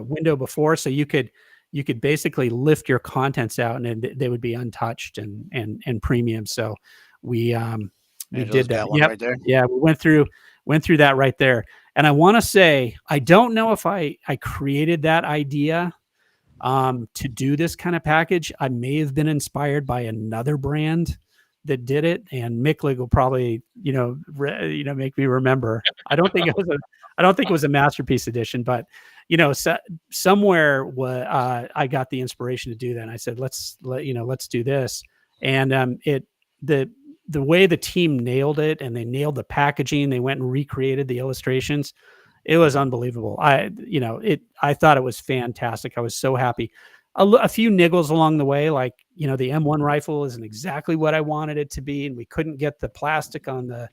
window before, so you could basically lift your contents out and they would be untouched and premium. So we did that. One right there. Yeah, we went through that right there. And I want to say, I don't know if I created that idea to do this kind of package. I may have been inspired by another brand that did it, and Micklig will probably make me remember. I don't think it was a masterpiece edition, but somewhere I got the inspiration to do that. And I said, let's do this. And the way the team nailed it, and they nailed the packaging, they went and recreated the illustrations. It was unbelievable. I thought it was fantastic. I was so happy. A few niggles along the way, like, the M1 rifle isn't exactly what I wanted it to be, and we couldn't get the plastic on the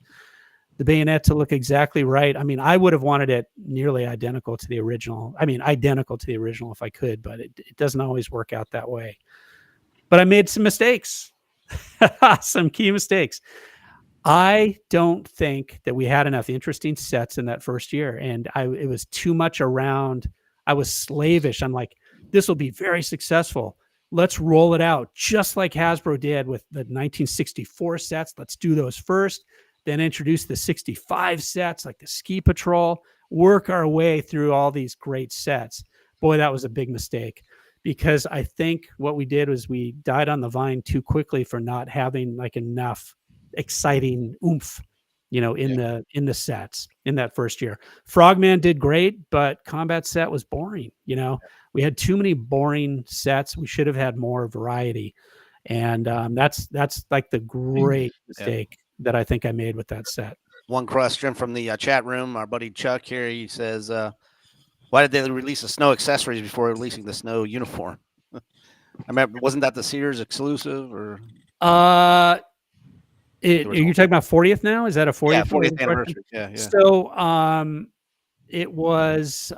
bayonet to look exactly right. I mean, I would have wanted it nearly identical to the original. I mean, identical to the original if I could, but it doesn't always work out that way. But I made some mistakes, some key mistakes. I don't think that we had enough interesting sets in that first year, and it was too much around. I was slavish. I'm like, this will be very successful. Let's roll it out just like Hasbro did with the 1964 sets. Let's do those first, then introduce the 65 sets like the Ski Patrol, work our way through all these great sets. Boy, that was a big mistake, because I think what we did was we died on the vine too quickly for not having like enough exciting oomph, in the sets in that first year. Frogman did great, but Combat Set was boring. We had too many boring sets. We should have had more variety. And that's like the great mistake that I think I made with that set. One question from the chat room. Our buddy Chuck here, he says, why did they release the snow accessories before releasing the snow uniform? I remember, wasn't that the Sears exclusive? Or are you talking about 40th now? Is that a 40th? Yeah, 40th anniversary. Yeah. So it was they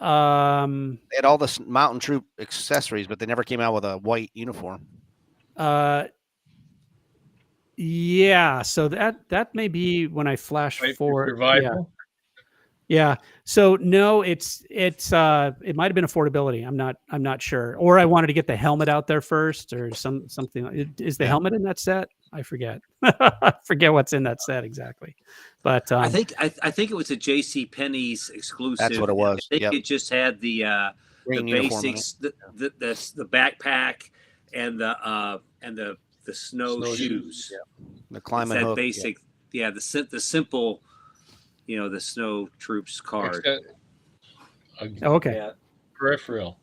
had all the Mountain Troop accessories, but they never came out with a white uniform. Yeah, so that may be when I flash forward. Survival. Yeah. So no, it might have been affordability. I'm not sure. Or I wanted to get the helmet out there first, or something. Is the helmet in that set? I forget. I forget what's in that set exactly. But I think it was a J.C. Penney's exclusive. That's what it was. I think it just had the basics, the backpack, and the snow shoes. Yeah. The climate that hook. basic. Yeah, the simple. The snow troops card. Okay. Yeah. Peripheral.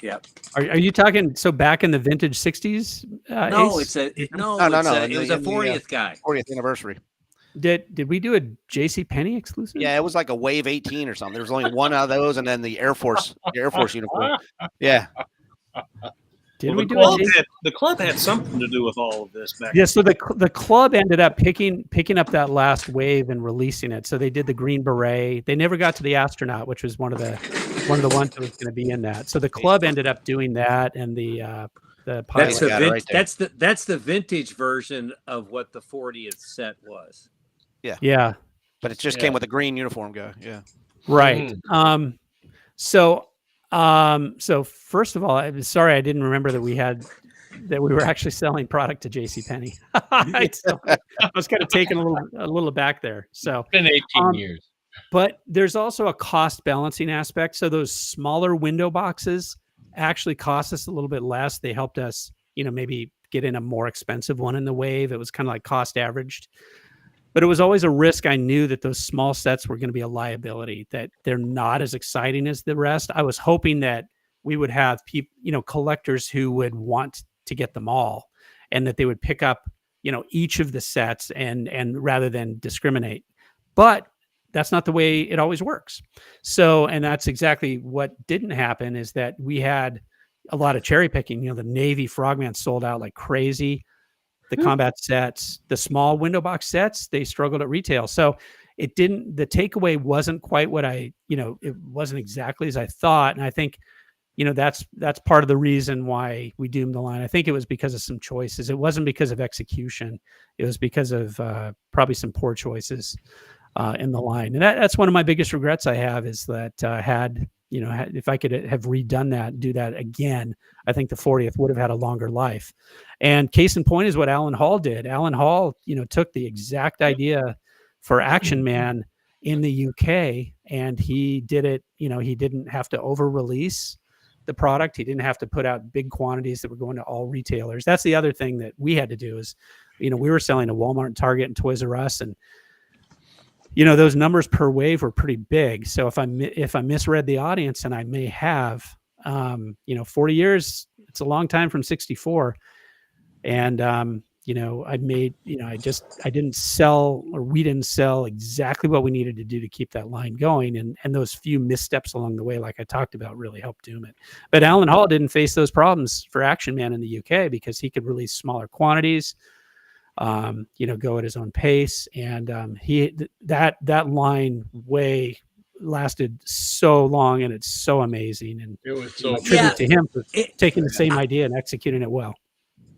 Yeah. Are you talking back in the vintage 60s? No, Ace? It was a 40th guy. 40th anniversary. Did we do a J.C. Penney exclusive? Yeah, it was like a Wave 18 or something. There was only one of those, and then the Air Force uniform. Yeah. The club had something to do with all of this back. Yeah, so the club ended up picking up that last wave and releasing it. So they did the Green Beret. They never got to the astronaut, which was one of the ones that was going to be in that. So the club ended up doing that, and the pilot. That's the vintage version of what the 40th set was. Yeah. Yeah. But it just came with a green uniform guy. Yeah. Right. So first of all, I'm sorry I didn't remember that we were actually selling product to JCPenney. I was kind of taken a little back there. So it's been 18 years. But there's also a cost balancing aspect. So those smaller window boxes actually cost us a little bit less. They helped us, maybe get in a more expensive one in the wave. It was kind of like cost averaged. But it was always a risk. I knew that those small sets were going to be a liability, that they're not as exciting as the rest. I was hoping that we would have people, collectors who would want to get them all, and that they would pick up, each of the sets and rather than discriminate. But that's not the way it always works. So, and that's exactly what didn't happen, is that we had a lot of cherry picking. The Navy Frogman sold out like crazy. The combat sets, the small window box sets, they struggled at retail. So it didn't, the takeaway wasn't quite what I, it wasn't exactly as I thought. And I think, that's part of the reason why we doomed the line. I think it was because of some choices. It wasn't because of execution. It was because of probably some poor choices in the line. And that's one of my biggest regrets I have, is that if I could have redone that, do that again, I think the 40th would have had a longer life. And case in point is what Alan Hall did. Alan Hall, took the exact idea for Action Man in the UK, and he did it. He didn't have to over-release the product. He didn't have to put out big quantities that were going to all retailers. That's the other thing that we had to do is, we were selling to Walmart and Target and Toys R Us, and those numbers per wave were pretty big. So if I misread the audience, and I may have, 40 years, it's a long time from 64. And, I made, I didn't sell, or we didn't sell exactly what we needed to do to keep that line going. And those few missteps along the way, like I talked about, really helped doom it. But Alan Hall didn't face those problems for Action Man in the UK, because he could release smaller quantities, go at his own pace. And that line lasted so long, and it's so amazing. And It was so tribute to him for taking the same idea and executing it well.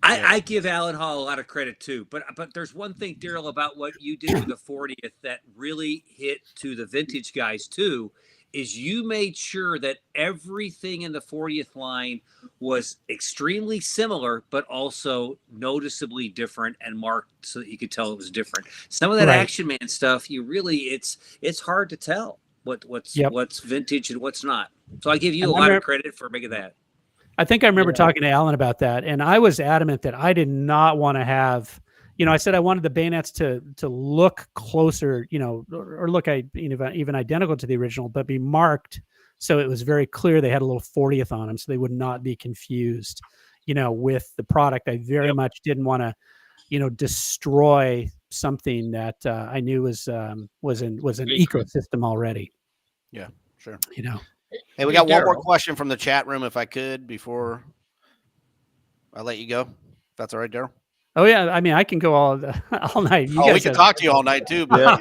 I give Alan Hall a lot of credit too, but there's one thing, Derryl, about what you did with the 40th that really hit to the vintage guys too, is you made sure that everything in the 40th line was extremely similar, but also noticeably different and marked so that you could tell it was different. Some of that Action Man stuff, it's hard to tell what's vintage and what's not. So I give you a lot of credit for making that. I think I remember talking to Alan about that, and I was adamant that I did not want to have, I said I wanted the bayonets to look closer, or look even identical to the original, but be marked so it was very clear they had a little 40th on them, so they would not be confused, with the product. I very much didn't want to, destroy something that I knew was an ecosystem already. Yeah, sure. Hey, we got one more question from the chat room, if I could, before I let you go. If that's all right, Derryl. Oh yeah, I mean, I can go all night. We can talk to you all night too. But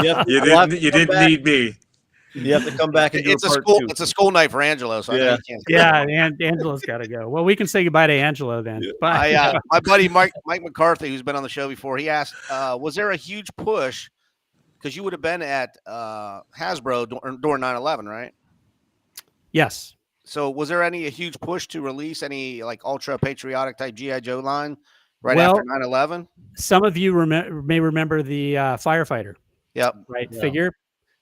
you didn't need me. You have to come back and do it's a school. Two. It's a school night for Angelo. So and Angelo's got to go. Well, we can say goodbye to Angelo then. Bye. My buddy Mike McCarthy, who's been on the show before, he asked, "Was there a huge push? Because you would have been at Hasbro during 9/11, right?" Yes. So was there a huge push to release any like ultra patriotic type G.I. Joe line after 9/11? Some of you may remember the firefighter. Yep. Figure.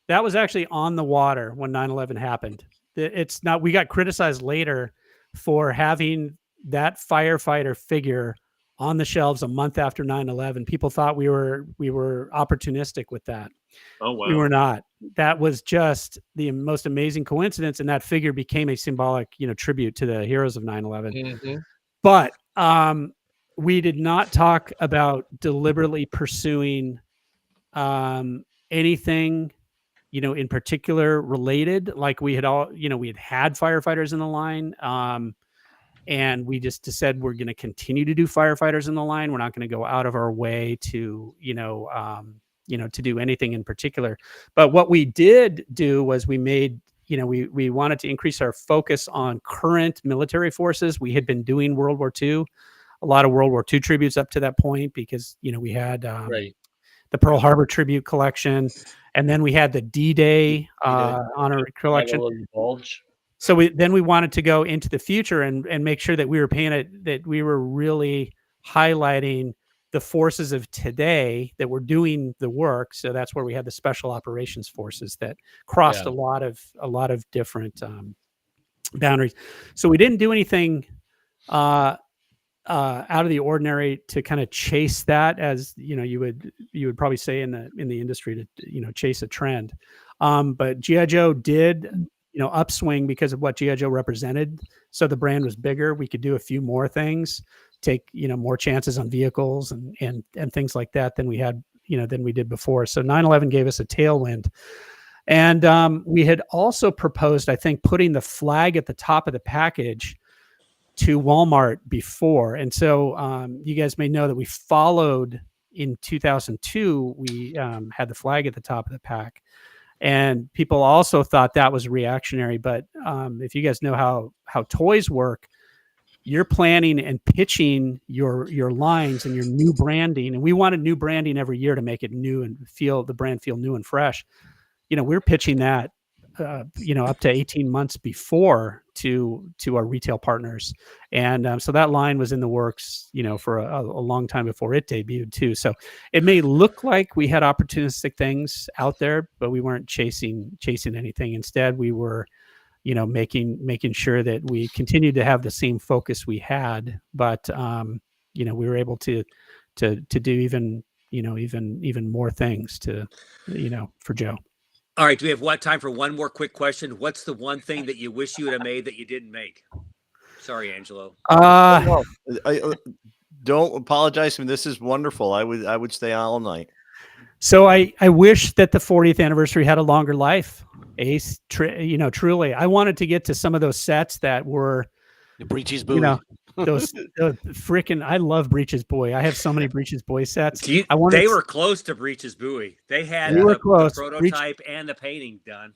That was actually on the water when 9/11 happened. It's not, we got criticized later for having that firefighter figure on the shelves a month after 9/11. People thought we were opportunistic with that. Oh, wow. We were not. That was just the most amazing coincidence, and that figure became a symbolic, tribute to the heroes of 9/11. Mm-hmm. But we did not talk about deliberately pursuing anything, in particular related. Like we had had firefighters in the line, and we just said we're going to continue to do firefighters in the line. We're not going to go out of our way to, to do anything in particular. But what we did do was we made, we wanted to increase our focus on current military forces. We had been doing World War II, a lot of World War II tributes up to that point, because, we had the Pearl Harbor tribute collection, and then we had the D-Day honor collection. So we wanted to go into the future and make sure that we were that we were really highlighting the forces of today that were doing the work. So that's where we had the special operations forces that crossed a lot of different boundaries. So we didn't do anything out of the ordinary to kind of chase that, as you would probably say in the industry, to chase a trend. But G.I. Joe did upswing because of what G.I. Joe represented. So the brand was bigger. We could do a few more things, take, more chances on vehicles and things like that than we had, than we did before. So 9/11 gave us a tailwind. And we had also proposed, I think, putting the flag at the top of the package to Walmart before. And so you guys may know that we followed in 2002, we had the flag at the top of the pack. And people also thought that was reactionary. But if you guys know how toys work, you're planning and pitching your lines and your new branding. And we wanted new branding every year to make it new and the brand feel new and fresh. We're pitching that, up to 18 months before to our retail partners. And so that line was in the works, for a long time before it debuted too. So it may look like we had opportunistic things out there, but we weren't chasing anything. Instead, we were, making sure that we continued to have the same focus we had, but, we were able to do even more things for Joe. All right. Do we have time for one more quick question? What's the one thing that you wish you would have made that you didn't make? Sorry, Angelo. I don't apologize for me. This is wonderful. I would stay on all night. So I wish that the 40th anniversary had a longer life. Ace, truly, I wanted to get to some of those sets that were the Breeches Buoy. Those freaking, I love Breeches Buoy. I have so many Breeches Buoy sets. They were close to Breeches Buoy. They had the prototype and the painting done.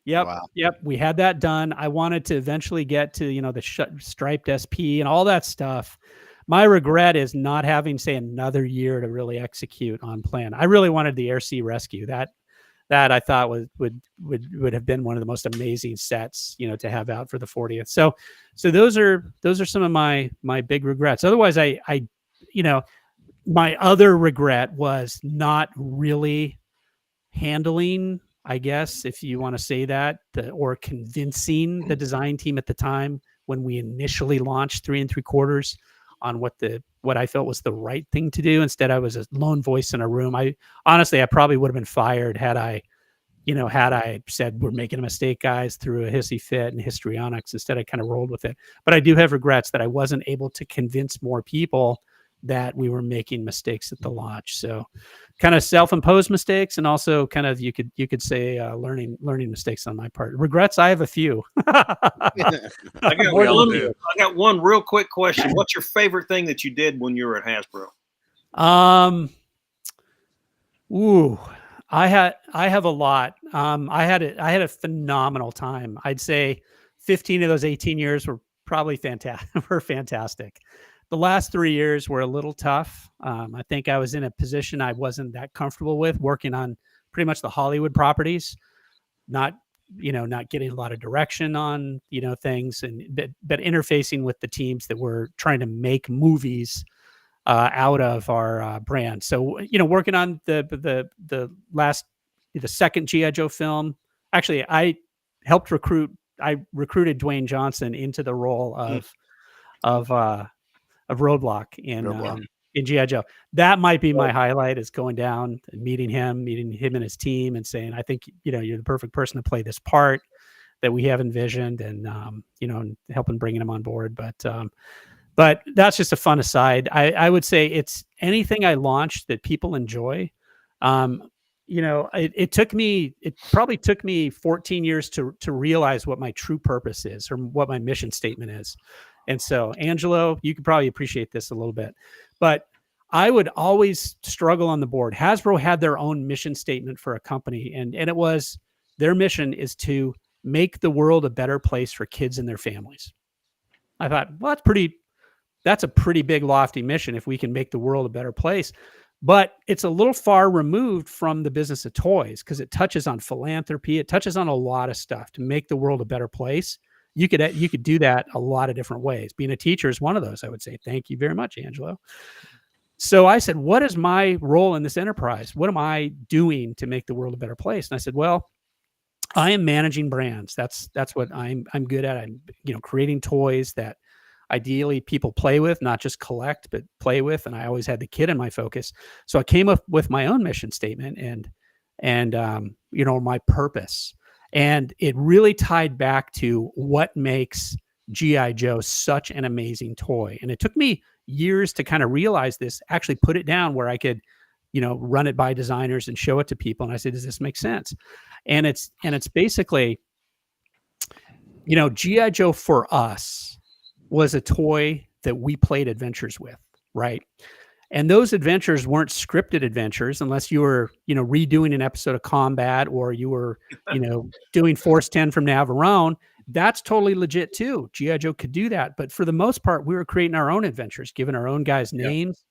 Yep. Wow. Yep. We had that done. I wanted to eventually get to, the striped SP and all that stuff. My regret is not having, say, another year to really execute on plan. I really wanted the Air Sea Rescue. That I thought would have been one of the most amazing sets, to have out for the 40th. So those are some of my big regrets. Otherwise, my other regret was not really handling, I guess, if you want to say that, or convincing the design team at the time when we initially launched 3 3/4 on what I felt was the right thing to do. Instead, I was a lone voice in a room. I probably would have been fired had I said, we're making a mistake, guys, through a hissy fit and histrionics. Instead, I kind of rolled with it. But I do have regrets that I wasn't able to convince more people that we were making mistakes at the launch. So kind of self-imposed mistakes, and also kind of, you could say, learning mistakes on my part. Regrets, I have a few. I got one real quick question. What's your favorite thing that you did when you were at Hasbro? I have a lot. I had a phenomenal time. I'd say 15 of those 18 years were probably fantastic. The last 3 years were a little tough. I think I was in a position I wasn't that comfortable with, working on pretty much the Hollywood properties, not getting a lot of direction on, things, but interfacing with the teams that were trying to make movies out of our brand. So, working on the second G.I. Joe film. Actually, I recruited Dwayne Johnson into the role of Roadblock in G.I. Joe. That might be my highlight, is going down and meeting him and his team, and saying, I think, you're the perfect person to play this part that we have envisioned, and, and helping bringing him on board. But that's just a fun aside. I would say it's anything I launched that people enjoy. It probably took me 14 years to realize what my true purpose is, or what my mission statement is. And so, Angelo, you could probably appreciate this a little bit, but I would always struggle on the board. Hasbro had their own mission statement for a company, and it was, their mission is to make the world a better place for kids and their families. I thought, well, that's a pretty big, lofty mission if we can make the world a better place. But it's a little far removed from the business of toys, because it touches on philanthropy. It touches on a lot of stuff to make the world a better place. You could do that a lot of different ways. Being a teacher is one of those. I would say, thank you very much, Angelo. So I said, what is my role in this enterprise? What am I doing to make the world a better place? And I said, well, I am managing brands. That's what I'm good at. I'm, creating toys that ideally people play with, not just collect, but play with. And I always had the kid in my focus. So I came up with my own mission statement and my purpose. And it really tied back to what makes G.I. Joe such an amazing toy. And it took me years to kind of realize this, actually put it down where I could, run it by designers and show it to people. And I said, does this make sense? And it's basically, G.I. Joe for us was a toy that we played adventures with, right? And those adventures weren't scripted adventures unless you were, redoing an episode of Combat, or you were, doing Force 10 from Navarone. That's totally legit too. G.I. Joe could do that. But for the most part, we were creating our own adventures, giving our own guys names,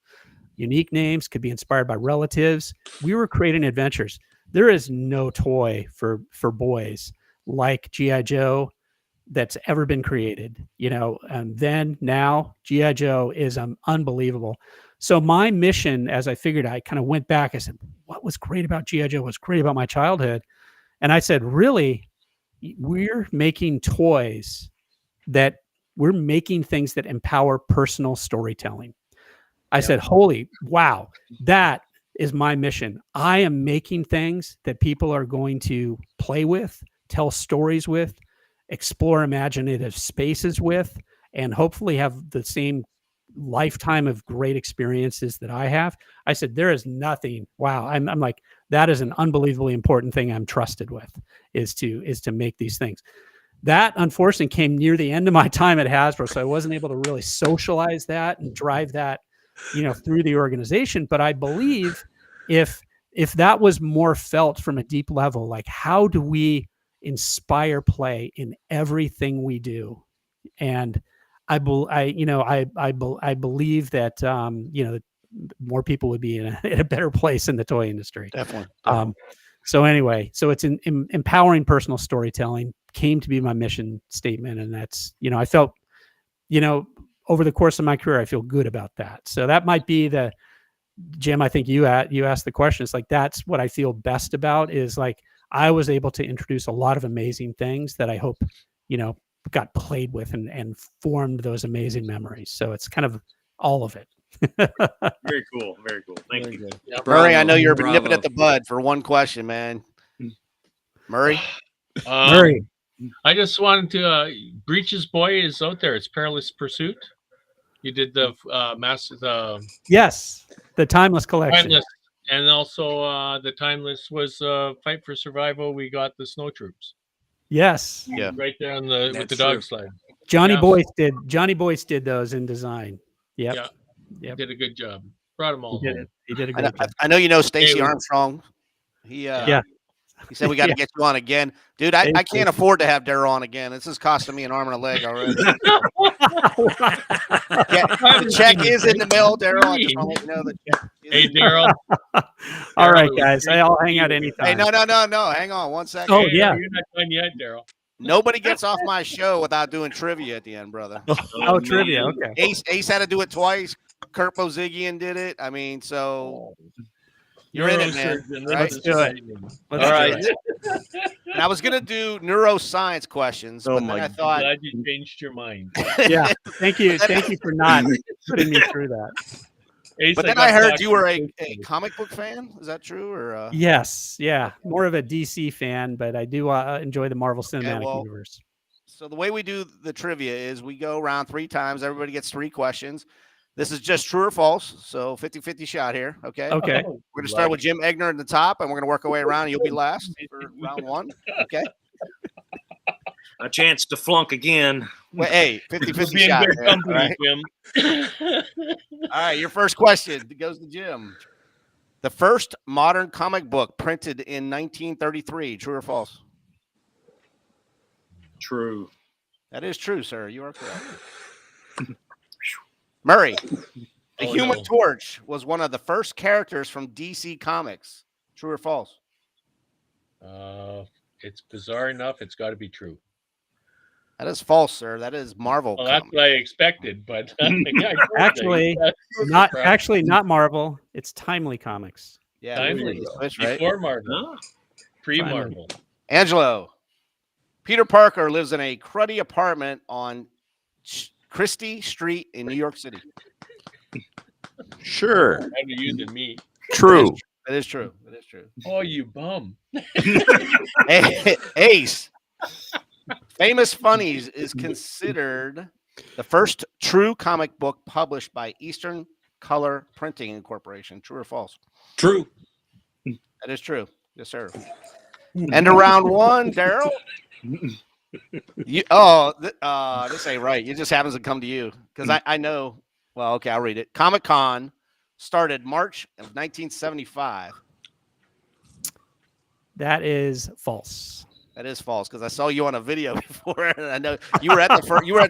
unique names, could be inspired by relatives. We were creating adventures. There is no toy for boys like G.I. Joe that's ever been created, and then now G.I. Joe is unbelievable. So my mission, as I figured, I kind of went back, I said, what was great about G.I. Joe? What's great about my childhood? And I said, really, we're making toys that we're making things that empower personal storytelling. I said, holy wow, that is my mission. I am making things that people are going to play with, tell stories with, explore imaginative spaces with, and hopefully have the same lifetime of great experiences that I have. I said, there is nothing. Wow. I'm like, that is an unbelievably important thing I'm trusted with, is to make these things. That unfortunately came near the end of my time at Hasbro. So I wasn't able to really socialize that and drive that, through the organization. But I believe if that was more felt from a deep level, like, how do we inspire play in everything we do? And I believe that more people would be in a better place in the toy industry. Definitely. So anyway, so it's empowering personal storytelling came to be my mission statement, and that's I felt over the course of my career I feel good about that. So that might be the Jim. I think you asked the question. It's like that's what I feel best about, is like I was able to introduce a lot of amazing things that I hope got played with and formed those amazing memories. So it's kind of all of it. Very cool. Very cool. Thank you. Yeah, Murray, I know you're bravo. nipping at the bud for one question, man. Murray? Murray. I just wanted to Breach's Boy is out there. It's Perilous Pursuit. You did the Yes, the Timeless collection. Timeless, and also the Timeless was Fight for Survival. We got the Snow Troops. Yes. Yeah. Right there on the with the That's dog true. sled. Johnny Boyce did those in design. Yep. Yeah. Yep. Did a good job. Brought them all He did home. it. He did a great job. I know you know Stacey Hey, Armstrong. He Yeah. he said we got to get you on again. Dude, I can't afford to have Derryl on again. This is costing me an arm and a leg already. The check is in the mail, Derryl. I just want to let you know the check is Hey, in the mail. Daryl. All right, Daryl, guys. I'll hang out anytime. Hey, no. Hang on one second. Oh, Hey, yeah. You're not done yet, Daryl. Nobody gets off my show without doing trivia at the end, brother. Oh, trivia. Okay. Ace had to do it twice. Kurt Bozigian did it. I mean, so you're in it, man. Neurosurgeon, Right? Let's do it. All right. And I was gonna do neuroscience questions, Oh but then my I thought, Glad you changed your mind. Yeah. Thank you for not putting me through that. Ace, but then got I heard back you were to a comic book fan. Is that true? Or Yes. Yeah. More of a DC fan, but I do enjoy the Marvel Cinematic well, Universe. So the way we do the trivia is we go around 3 times. Everybody gets 3 questions. This is just true or false. So 50-50 shot here. Okay. Okay. Oh, We're gonna start with Jim Egner at the top, and we're gonna work our way around. You'll be last for round 1. Okay. A chance to flunk again. Well, hey, We'll 50-50 be in shot. good man. All company, right. Jim. All right, your first question goes to Jim. The first modern comic book printed in 1933. True or false? True. That is true, sir. You are correct. Murray, the Oh, Human no. Torch was one of the first characters from DC Comics. True or false? It's bizarre enough. It's got to be true. That is false, sir. That is Marvel. Well, that's Comics. what I expected, but yeah, Actually, not Marvel. It's Timely Comics. Yeah, Timely. Switch, right? Before Marvel, Huh? pre-Marvel. Angelo, Peter Parker lives in a cruddy apartment on Christie Street in New York City. Sure. Better you than me. True. That is true. That is true. Oh, you bum. Ace, Famous Funnies is considered the first true comic book published by Eastern Color Printing Incorporation. True or false? True. That is true. Yes, sir. And to round 1, Derryl. This ain't right. It just happens to come to you because I know. Well, okay, I'll read it. Comic-Con started March of 1975. That is false. That is false because I saw you on a video before, and I know you were at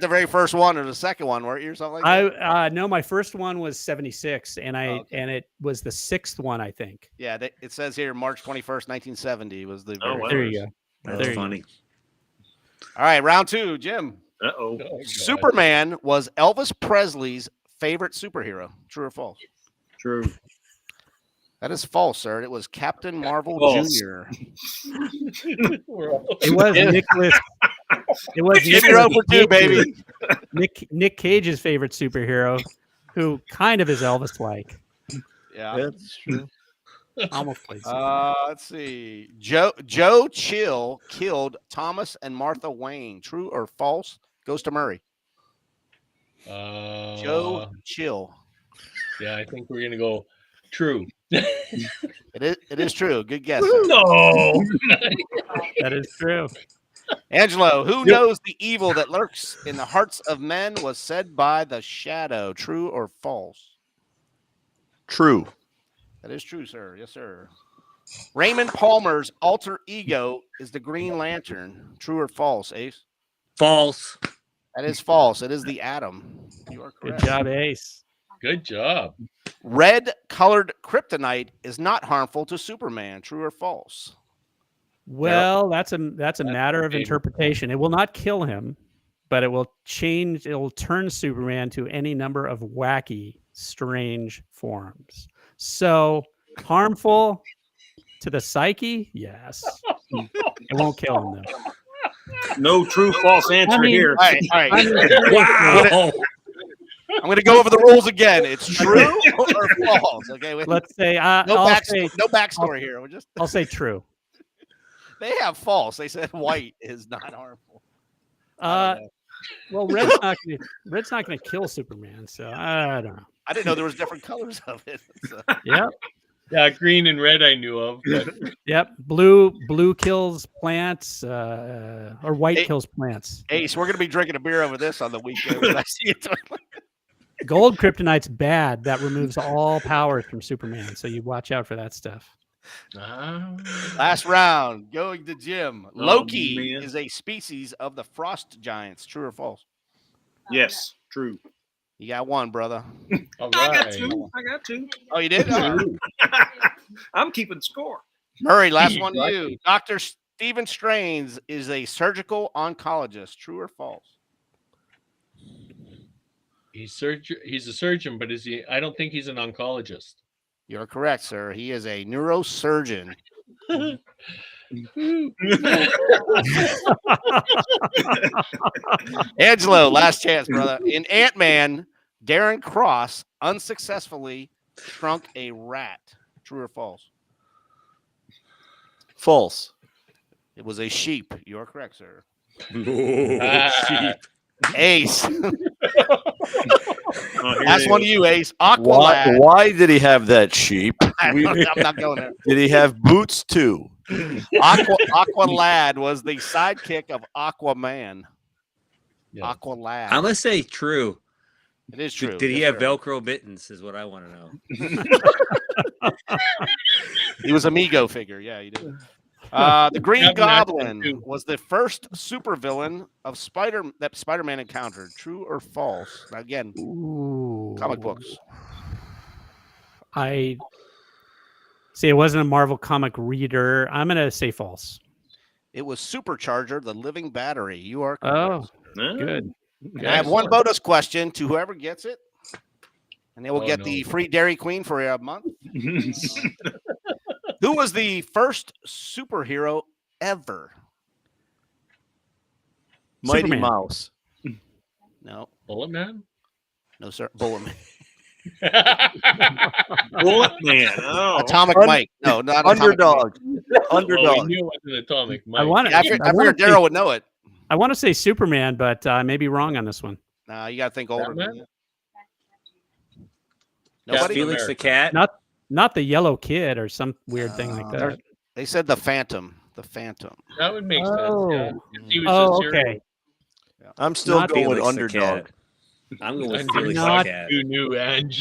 the very first one or the second one, weren't you, or something like that? No, my first one was 76, and okay. and it was the sixth one, I think. Yeah, it says here March 21st, 1970 was the. Oh, wow. There you go. That's There you funny. All right, round 2, Jim. Uh-oh. Oh, God. Superman was Elvis Presley's favorite superhero. True or false? True. That is false, sir. It was Captain Marvel False. Jr. We're all- It was Nicholas. It was Give your own for 2, baby. Nick Cage's favorite superhero, who kind of is Elvis-like. Yeah. That's true. Almost plays. Let's see. Joe Chill killed Thomas and Martha Wayne. True or false? Goes to Murray. Joe Chill. Yeah, I think we're gonna go true. It is true. Good guess. Sir. No. That is true. Angelo, who knows the evil that lurks in the hearts of men was said by the shadow. True or false? True. That is true, sir. Yes, sir. Raymond Palmer's alter ego is the Green Lantern. True or false, Ace? False. That is false. It is the Atom. You are Good correct. job, Ace. Good job. Red-colored kryptonite is not harmful to Superman. True or false? Well, that's a matter of favorite. interpretation. It will not kill him, but it will change. It will turn Superman to any number of wacky, strange forms. So harmful to the psyche, yes. It won't kill him though. No true false answer here. All right. Wow. I'm going to go over the rules again. It's true or false. Okay. Let's say No backstory here. I'll say true. They have false. They said white is not harmful. Well, red's not gonna kill Superman, so I don't know. I didn't know there was different colors of it. So. Yep. Yeah, green and red I knew of. But Yep. Blue kills plants, or white kills plants. Ace, we're going to be drinking a beer over this on the weekend. When I see it. Gold kryptonite's bad. That removes all powers from Superman, so you watch out for that stuff. Last round, going to Jim. Loki man. is a species of the frost giants. True or false? Yes, true. You got one, brother. all I got right. 2. I got 2. Oh, you did? All right. I'm keeping score. Murray, last one to Right. you. Dr. Stephen Strange is a surgical oncologist. True or false? He's a surgeon, but is he? I don't think he's an oncologist. You're correct, sir. He is a neurosurgeon. Angelo, last chance, brother. In Ant-Man, Darren Cross unsuccessfully shrunk a rat. True or false? False. It was a sheep. You are correct, sir. Ah, Ace. Oh, here Last it one is. to you, Ace. Why, Aqualad. why did he have that sheep? I'm not going there. Did he have boots too? Aqualad was the sidekick of Aquaman. Yeah. Aqualad. I'm gonna say true. It is true. Did he Yes, have sir. Velcro mittens? Is what I want to know. He was a Mego figure. Yeah, he did. The Green Have an accent, Goblin too. was the first supervillain of Spider-Man encountered. True or false? Now, again, Ooh. comic books. I see. It wasn't a Marvel comic reader. I'm gonna say false. It was Supercharger, the living battery. You are correct. Oh, Huh? good. And I have one bonus question to whoever gets it, and they will Oh, get no. the free Dairy Queen for a month. Who was the first superhero ever? Mighty Superman. Mouse. No, Bullet Man. no, sir. Bulletman. Bullet Man. Oh, Atomic Mike. No, not Atomic Underdog. Well, we Underdog. knew it was an atomic. I Mike. want Mike. I figured Daryl would know it. I want to say Superman, but I may be wrong on this one. No, you got to think older than Batman? that. Captain Nobody. Felix the America. cat. Not the Yellow Kid or some weird thing like that. They said the Phantom. The Phantom. That would make Oh. sense. Yeah. If he was Oh, a serial- okay. I'm still Not going with Felix the Underdog. cat. I'm going with I'm Felix not- the cat. Who knew, Ange?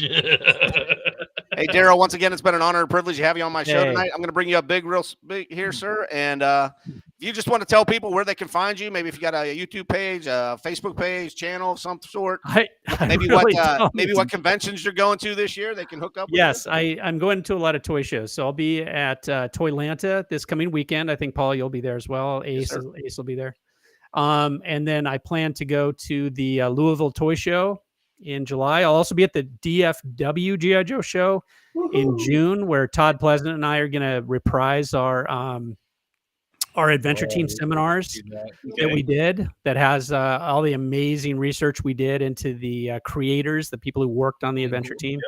Hey, Derryl, once again, it's been an honor and privilege to have you on my show Hey. tonight. I'm going to bring you up real big here, sir. And if you just want to tell people where they can find you, maybe if you got a YouTube page, a Facebook page, channel of some sort, I maybe really maybe don't. what conventions you're going to this year, they can hook up with Yes, you. I'm going to a lot of toy shows. So I'll be at Toylanta this coming weekend. I think, Paul, you'll be there as well. Yes, sir. Ace will be there. And then I plan to go to the Louisville Toy Show in July. I'll also be at the DFW G.I. Joe show in June, where Todd Pleasant and I are going to reprise our adventure team seminars that we did, that has all the amazing research we did into the creators, the people who worked on the adventure team.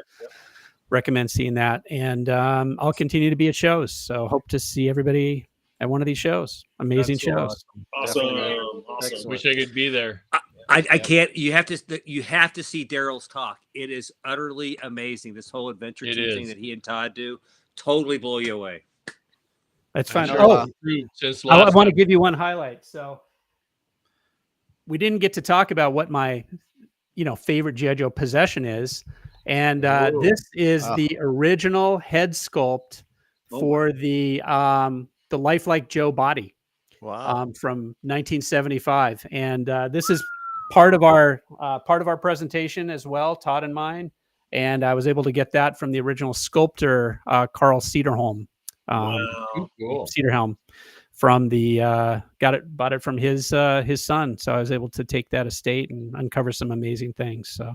Recommend seeing that. And I'll continue to be at shows. So hope to see everybody at one of these shows. Amazing That's so shows. Awesome. Wish I could be there. I can't. You have to see Daryl's talk. It is utterly amazing. This whole adventure It team thing is. that he and Todd do totally blow you away. That's fine. sure, Oh, Since I last want to time. give you one highlight. So we didn't get to talk about what my, favorite G.I. Joe possession is. And this is the original head sculpt for the lifelike Joe body. Wow. From 1975, and this is part of our presentation as well, Todd and mine. And I was able to get that from the original sculptor, Carl Cederholm. Cool. Cederholm from the bought it from his son. So I was able to take that estate and uncover some amazing things. So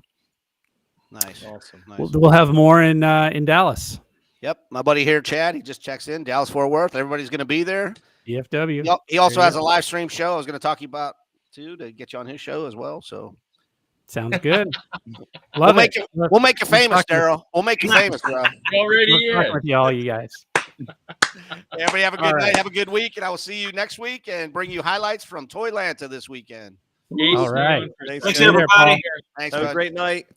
Nice. Awesome. Nice. we'll have more in Dallas. Yep. My buddy here, Chad, he just checks in. Dallas, Fort Worth. Everybody's going to be there. DFW. He also There you has a live stream show I was going to talk to you about, too, to get you on his show as well. So Sounds good. we'll Love make it. we'll make you famous, talking- Derryl. We'll make you famous, bro. Already We'll talk is. with you, all you guys. Everybody have a good All night. right. Have a good week. And I will see you next week and bring you highlights from Toylanta this weekend. All right. Thanks, Thanks, See you there, Paul. everybody. Thanks, Have a bud. great night.